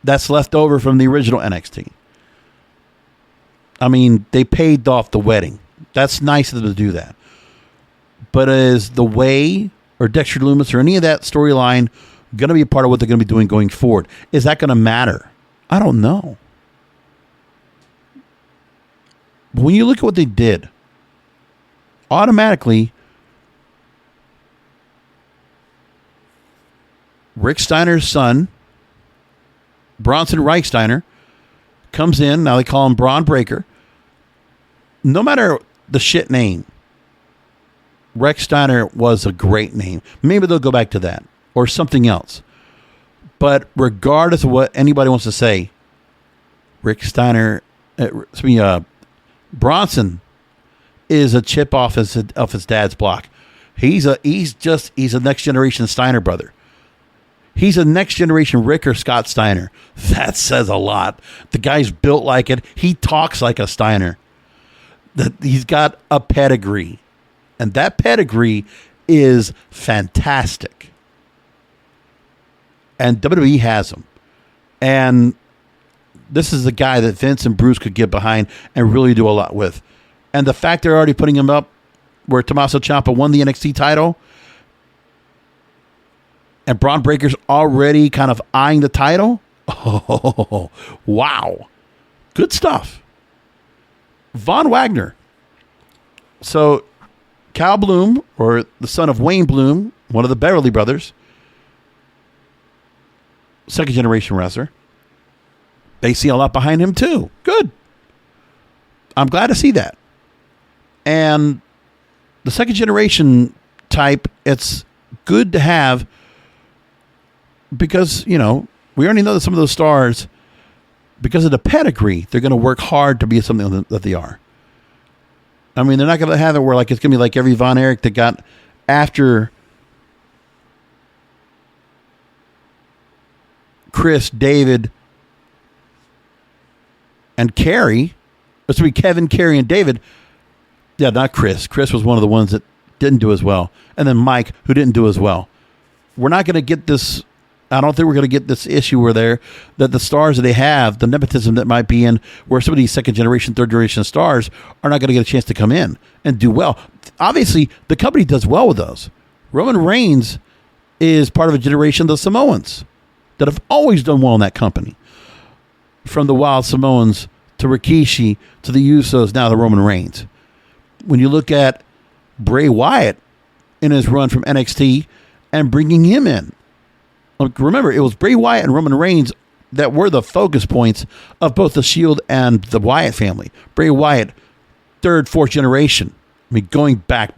that's left over from the original NXT. I mean, they paid off the wedding. That's nice of them to do that. But is the Way or Dexter Lumis or any of that storyline going to be a part of what they're going to be doing going forward? Is that going to matter? I don't know. But when you look at what they did, automatically, Rick Steiner's son, Bronson Reichsteiner, comes in. Now they call him Braun Breaker. No matter the shit name, Rex Steiner was a great name. Maybe they'll go back to that or something else. But regardless of what anybody wants to say, Rick Steiner, Bronson is a chip off his dad's block. He's a next generation Steiner brother. He's a next generation Rick or Scott Steiner. That says a lot. The guy's built like it. He talks like a Steiner. He's got a pedigree. And that pedigree is fantastic. And WWE has him. And this is the guy that Vince and Bruce could get behind and really do a lot with. And the fact they're already putting him up where Tommaso Ciampa won the NXT title and Braun Breaker's already kind of eyeing the title. Oh, wow. Good stuff. Von Wagner. So, Cal Bloom, or the son of Wayne Bloom, one of the Beverly brothers, second generation wrestler. They see a lot behind him too. Good. I'm glad to see that. And the second generation type, it's good to have because, we already know that some of those stars, because of the pedigree, they're going to work hard to be something that they are. I mean, they're not going to have it where it's going to be like every Von Erich that got after Chris, David, and Kerry. It's going to be Kevin, Kerry, and David. Yeah, not Chris. Chris was one of the ones that didn't do as well. And then Mike, who didn't do as well. We're not going to get this I don't think we're going to get this issue that the stars that they have, the nepotism that might be in, where some of these second generation, third generation stars are not going to get a chance to come in and do well. Obviously, the company does well with those. Roman Reigns is part of a generation of the Samoans that have always done well in that company. From the Wild Samoans to Rikishi to the Usos, now the Roman Reigns. When you look at Bray Wyatt in his run from NXT and bringing him in, remember, it was Bray Wyatt and Roman Reigns that were the focus points of both the Shield and the Wyatt family. Bray Wyatt, third, fourth generation. I mean, going back.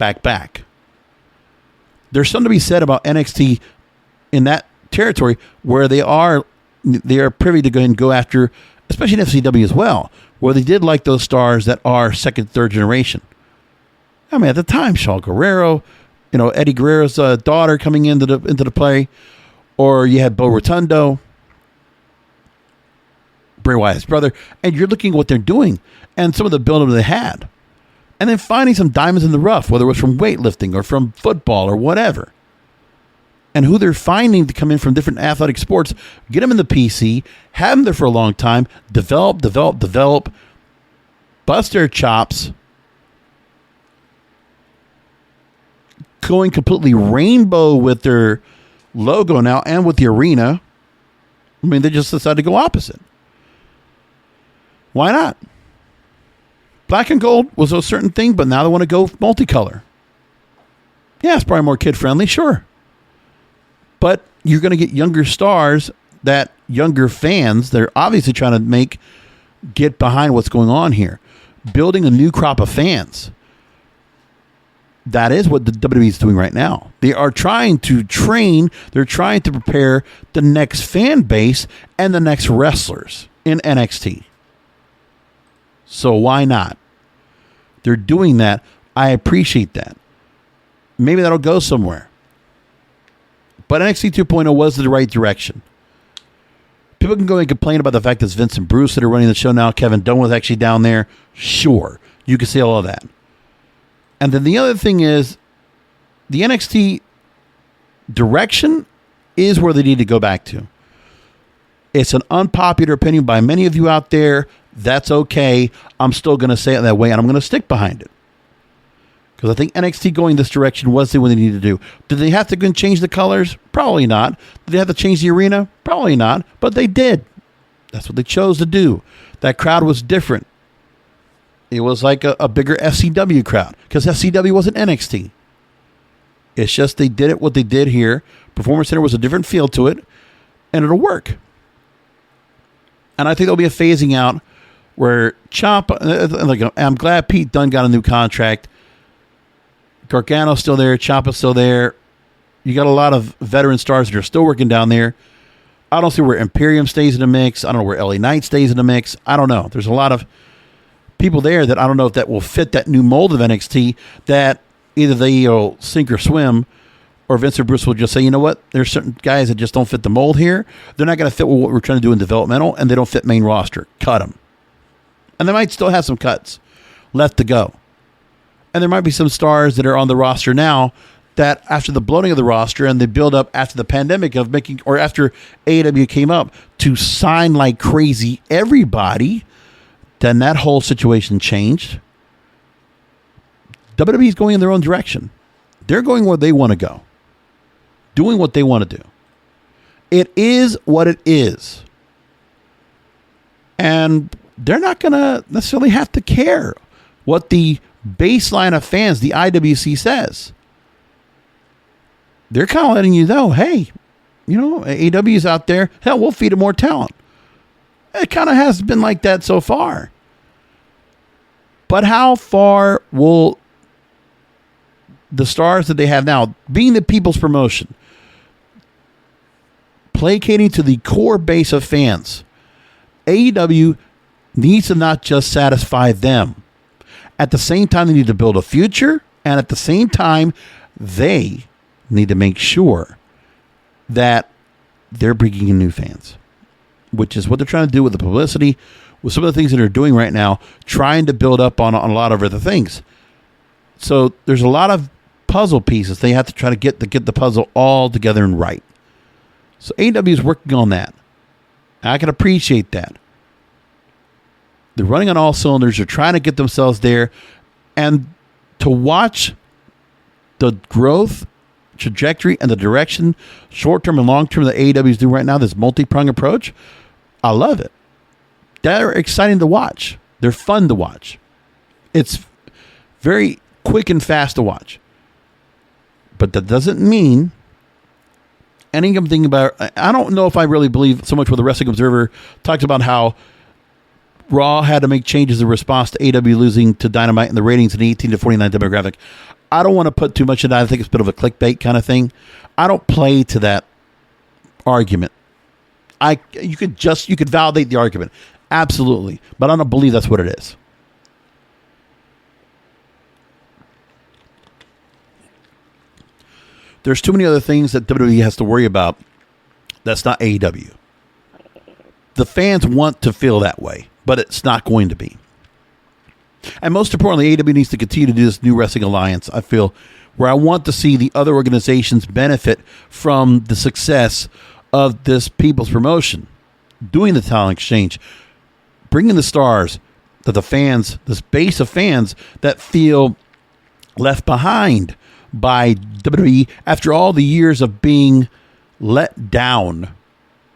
There's something to be said about NXT in that territory where they are privy to go after, especially in FCW as well, where they did like those stars that are second, third generation. I mean, at the time, Shaul Guerrero, Eddie Guerrero's daughter coming into the play. Or you had Bo Rotundo, Bray Wyatt's brother, and you're looking at what they're doing and some of the build-up they had. And then finding some diamonds in the rough, whether it was from weightlifting or from football or whatever. And who they're finding to come in from different athletic sports, get them in the PC, have them there for a long time, develop, bust their chops, going completely rainbow with their logo now and with the arena. I mean, they just decided to go opposite. Why not? Black and gold was a certain thing, but now they want to go multicolor. Yeah, it's probably more kid-friendly, sure. But you're going to get younger stars, that younger fans, they're obviously trying to get behind what's going on here. Building a new crop of fans. That is what the WWE is doing right now. They are trying to train, they're trying to prepare the next fan base and the next wrestlers in NXT. So why not? They're doing that. I appreciate that. Maybe that'll go somewhere. But NXT 2.0 was the right direction. People can go and complain about the fact that it's Vince and Bruce that are running the show now. Kevin Dunn was actually down there. Sure. You can say all of that. And then the other thing is, the NXT direction is where they need to go back to. It's an unpopular opinion by many of you out there. That's okay. I'm still going to say it that way, and I'm going to stick behind it. Because I think NXT going this direction was what they needed to do. Did they have to go and change the colors? Probably not. Did they have to change the arena? Probably not. But they did. That's what they chose to do. That crowd was different. It was like a bigger FCW crowd because FCW wasn't NXT. It's just they did it what they did here. Performance Center was a different feel to it, and it'll work. And I think there'll be a phasing out where I'm glad Pete Dunne got a new contract. Gargano's still there. Ciampa's still there. You got a lot of veteran stars that are still working down there. I don't see where Imperium stays in the mix. I don't know where LA Knight stays in the mix. I don't know. There's a lot of people there that I don't know if that will fit that new mold of NXT, that either they'll sink or swim, or Vince or Bruce will just say, you know what, there's certain guys that just don't fit the mold here. They're not going to fit with what we're trying to do in developmental, and they don't fit main roster. Cut them. And they might still have some cuts left to go. And there might be some stars that are on the roster now that after the bloating of the roster and the build up after the pandemic of making, or after AEW came up to sign like crazy everybody, then that whole situation changed. WWE is going in their own direction. They're going where they want to go. Doing what they want to do. It is what it is. And they're not going to necessarily have to care what the baseline of fans, the IWC, says. They're kind of letting you know, hey, AEW is out there. Hell, we'll feed them more talent. It kind of has been like that so far. But how far will the stars that they have now, being the people's promotion, placating to the core base of fans, AEW needs to not just satisfy them. At the same time, they need to build a future, and at the same time, they need to make sure that they're bringing in new fans, which is what they're trying to do with the publicity, with some of the things that they're doing right now, trying to build up on a lot of other things. So there's a lot of puzzle pieces they have to try to get the puzzle all together and right. So AEW is working on that. I can appreciate that. They're running on all cylinders. They're trying to get themselves there. And to watch the growth trajectory and the direction, short-term and long-term, that AEW is doing right now, this multi-prong approach, I love it. They're exciting to watch. They're fun to watch. It's very quick and fast to watch. But that doesn't mean anything about... I don't know if I really believe so much what the Wrestling Observer talks about how Raw had to make changes in response to AEW losing to Dynamite in the ratings in the 18 to 49 demographic. I don't want to put too much in that. I think it's a bit of a clickbait kind of thing. I don't play to that argument. You could validate the argument. Absolutely. But I don't believe that's what it is. There's too many other things that WWE has to worry about that's not AEW. The fans want to feel that way, but it's not going to be. And most importantly, AEW needs to continue to do this new wrestling alliance, I feel, where I want to see the other organizations benefit from the success of this people's promotion, doing the talent exchange, bringing the stars to the fans, this base of fans that feel left behind by WWE after all the years of being let down.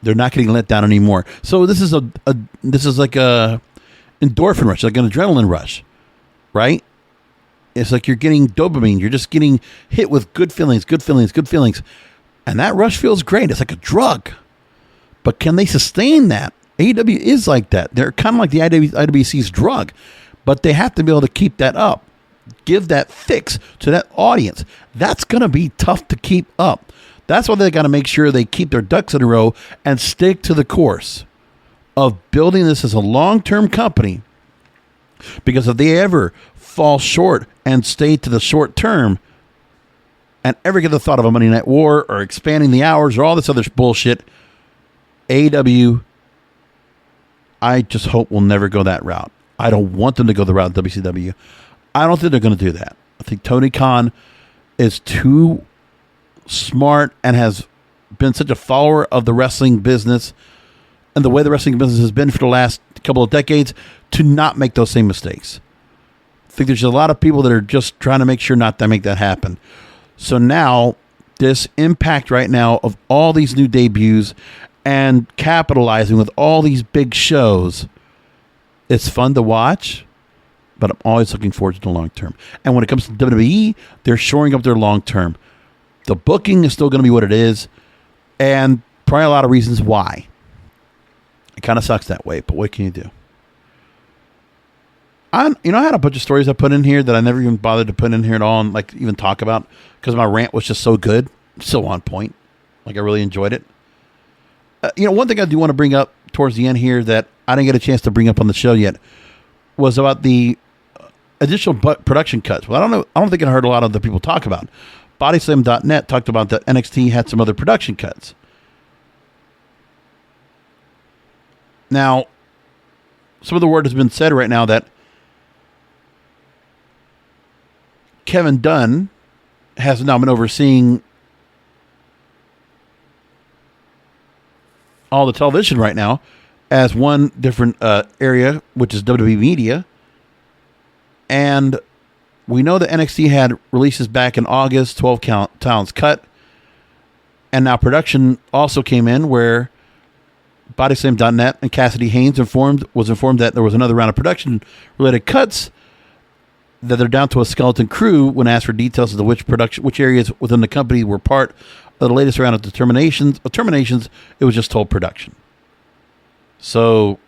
They're not getting let down anymore. So this is like a endorphin rush, like an adrenaline rush, right? It's like you're getting dopamine. You're just getting hit with good feelings. And that rush feels great. It's like a drug. But can they sustain that? AEW is like that. They're kind of like the IWC's drug. But they have to be able to keep that up. Give that fix to that audience. That's going to be tough to keep up. That's why they got to make sure they keep their ducks in a row and stick to the course of building this as a long-term company. Because if they ever fall short and stay to the short term and ever get the thought of a Monday Night War or expanding the hours or all this other bullshit, AEW, I just hope will never go that route. I don't want them to go the route of WCW. I don't think they're going to do that. I think Tony Khan is too smart and has been such a follower of the wrestling business and the way the wrestling business has been for the last couple of decades to not make those same mistakes. I think there's a lot of people that are just trying to make sure not to make that happen. So now, this impact right now of all these new debuts and capitalizing with all these big shows, it's fun to watch, but I'm always looking forward to the long term. And when it comes to WWE, they're shoring up their long term. The booking is still going to be what it is, and probably a lot of reasons why. It kind of sucks that way, but what can you do? I had a bunch of stories I put in here that I never even bothered to put in here at all and like even talk about because my rant was just so good, so on point. Like I really enjoyed it. One thing I do want to bring up towards the end here that I didn't get a chance to bring up on the show yet was about the additional production cuts. Well, I don't think I heard a lot of the people talk about. Bodyslam.net talked about that NXT had some other production cuts. Now, some of the word has been said right now that Kevin Dunn has now been overseeing all the television right now as one different area, which is WWE Media. And we know that NXT had releases back in August, 12 talents cut. And now production also came in where Bodyslam.net and Cassidy Haynes was informed that there was another round of production-related cuts, that they're down to a skeleton crew when asked for details as to which areas within the company were part of the latest round of terminations, it was just told production. So,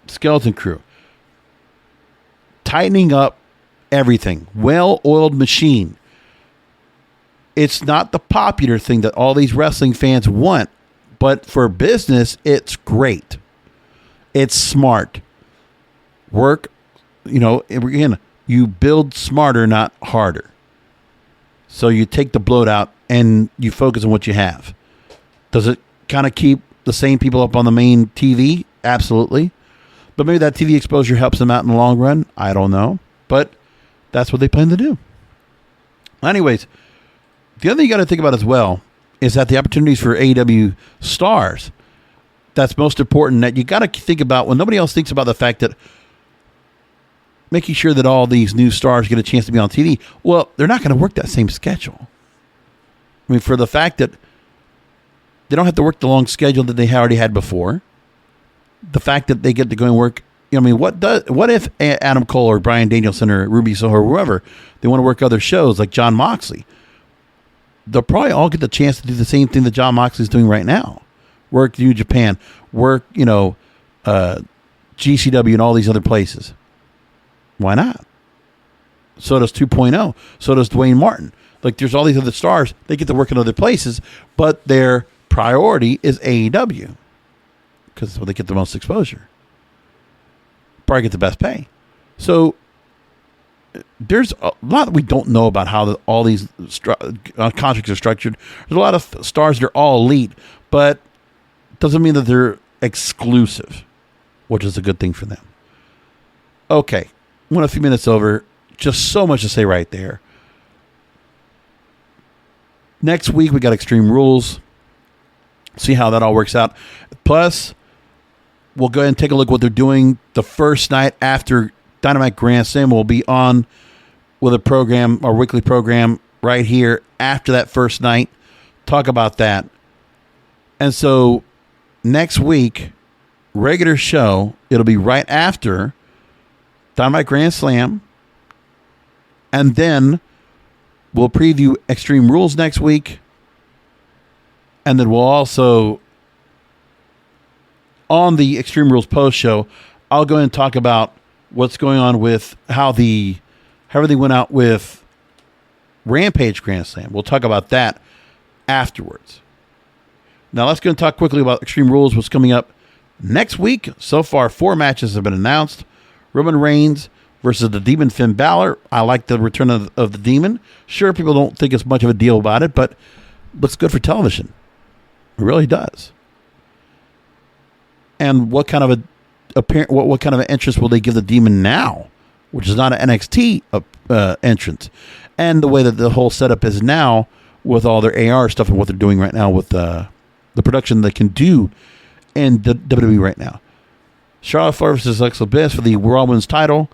skeleton crew. Tightening up everything. Well-oiled machine. It's not the popular thing that all these wrestling fans want, but for business, it's great. It's smart. Work, again, you build smarter, not harder. So you take the bloat out and you focus on what you have. Does it kind of keep the same people up on the main TV? Absolutely. But maybe that TV exposure helps them out in the long run. I don't know. But that's what they plan to do. Anyways, the other thing you got to think about as well is that the opportunities for AEW stars that's most important, that you got to think about when nobody else thinks about the fact that making sure that all these new stars get a chance to be on TV. Well, they're not going to work that same schedule. I mean, for the fact that they don't have to work the long schedule that they already had before, the fact that they get to go and work. I mean, what if Adam Cole or Bryan Danielson or Ruby Soho or whoever, they want to work other shows like Jon Moxley? They'll probably all get the chance to do the same thing that Jon Moxley's doing right now. Work New Japan, work, GCW and all these other places. Why not? So does 2.0. So does Dwayne Martin. Like, there's all these other stars. They get to work in other places, but their priority is AEW because that's where they get the most exposure. Probably get the best pay. So there's a lot that we don't know about how all these contracts are structured. There's a lot of stars that are all elite, but doesn't mean that they're exclusive, which is a good thing for them. Okay, went a few minutes over. Just so much to say right there. Next week, we got Extreme Rules. See how that all works out. Plus, we'll go ahead and take a look at what they're doing the first night after Dynamite Grand Slam. We'll be on with a program, our weekly program, right here after that first night. Talk about that. And so next week, regular show, it'll be right after Dynamite Grand Slam. And then we'll preview Extreme Rules next week. And then we'll also, on the Extreme Rules post show, I'll go and talk about what's going on with how everything went out with Rampage Grand Slam. We'll talk about that afterwards. Now let's go and talk quickly about Extreme Rules, what's coming up next week. So far, 4 matches have been announced. Roman Reigns versus the Demon Finn Balor. I like the return of the Demon. Sure, people don't think it's much of a deal about it, but looks good for television. It really does. And what kind of what kind of an entrance will they give the Demon now, which is not an NXT entrance, and the way that the whole setup is now with all their AR stuff and what they're doing right now with the production they can do in the WWE right now. Charlotte Flair versus Alexa Bliss for the Raw Women's title.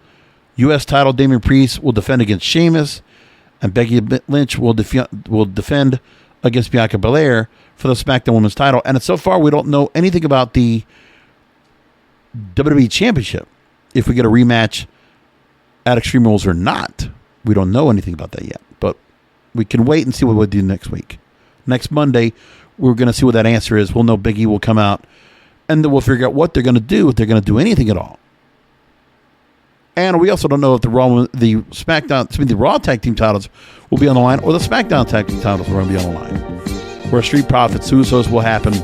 U.S. title, Damian Priest will defend against Sheamus, and Becky Lynch will defend against Bianca Belair for the SmackDown Women's title. And so far, we don't know anything about the WWE Championship. If we get a rematch at Extreme Rules or not, we don't know anything about that yet. But we can wait and see what we'll do next week. Next Monday, we're going to see what that answer is. We'll know Big E will come out, and then we'll figure out what they're going to do, if they're going to do anything at all. And we also don't know if the Raw Tag Team titles will be on the line, or the SmackDown Tag Team titles are going to be on the line. Where Street Profits, Usos will happen,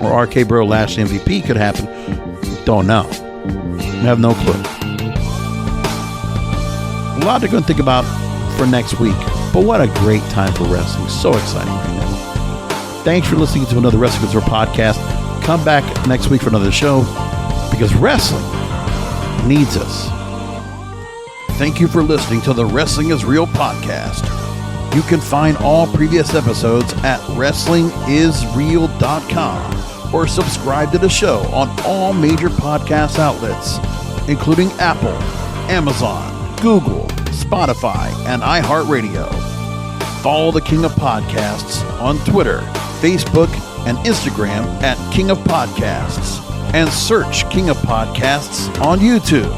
or RK Bro Lashley MVP could happen. Don't know. We have no clue. A lot to go and think about for next week. But what a great time for wrestling. So exciting right now. Thanks for listening to another Wrestling Control podcast. Come back next week for another show, because wrestling needs us. Thank you for listening to the Wrestling is Real podcast. You can find all previous episodes at WrestlingIsReal.com or subscribe to the show on all major podcast outlets, including Apple, Amazon, Google, Spotify, and iHeartRadio. Follow the King of Podcasts on Twitter, Facebook, and Instagram at King of Podcasts, and search King of Podcasts on YouTube,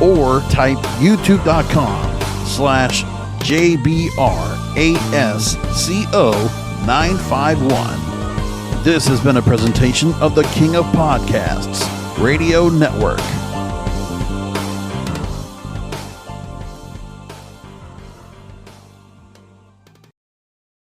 or type youtube.com/JBRASCO951. This has been a presentation of the King of Podcasts Radio Network.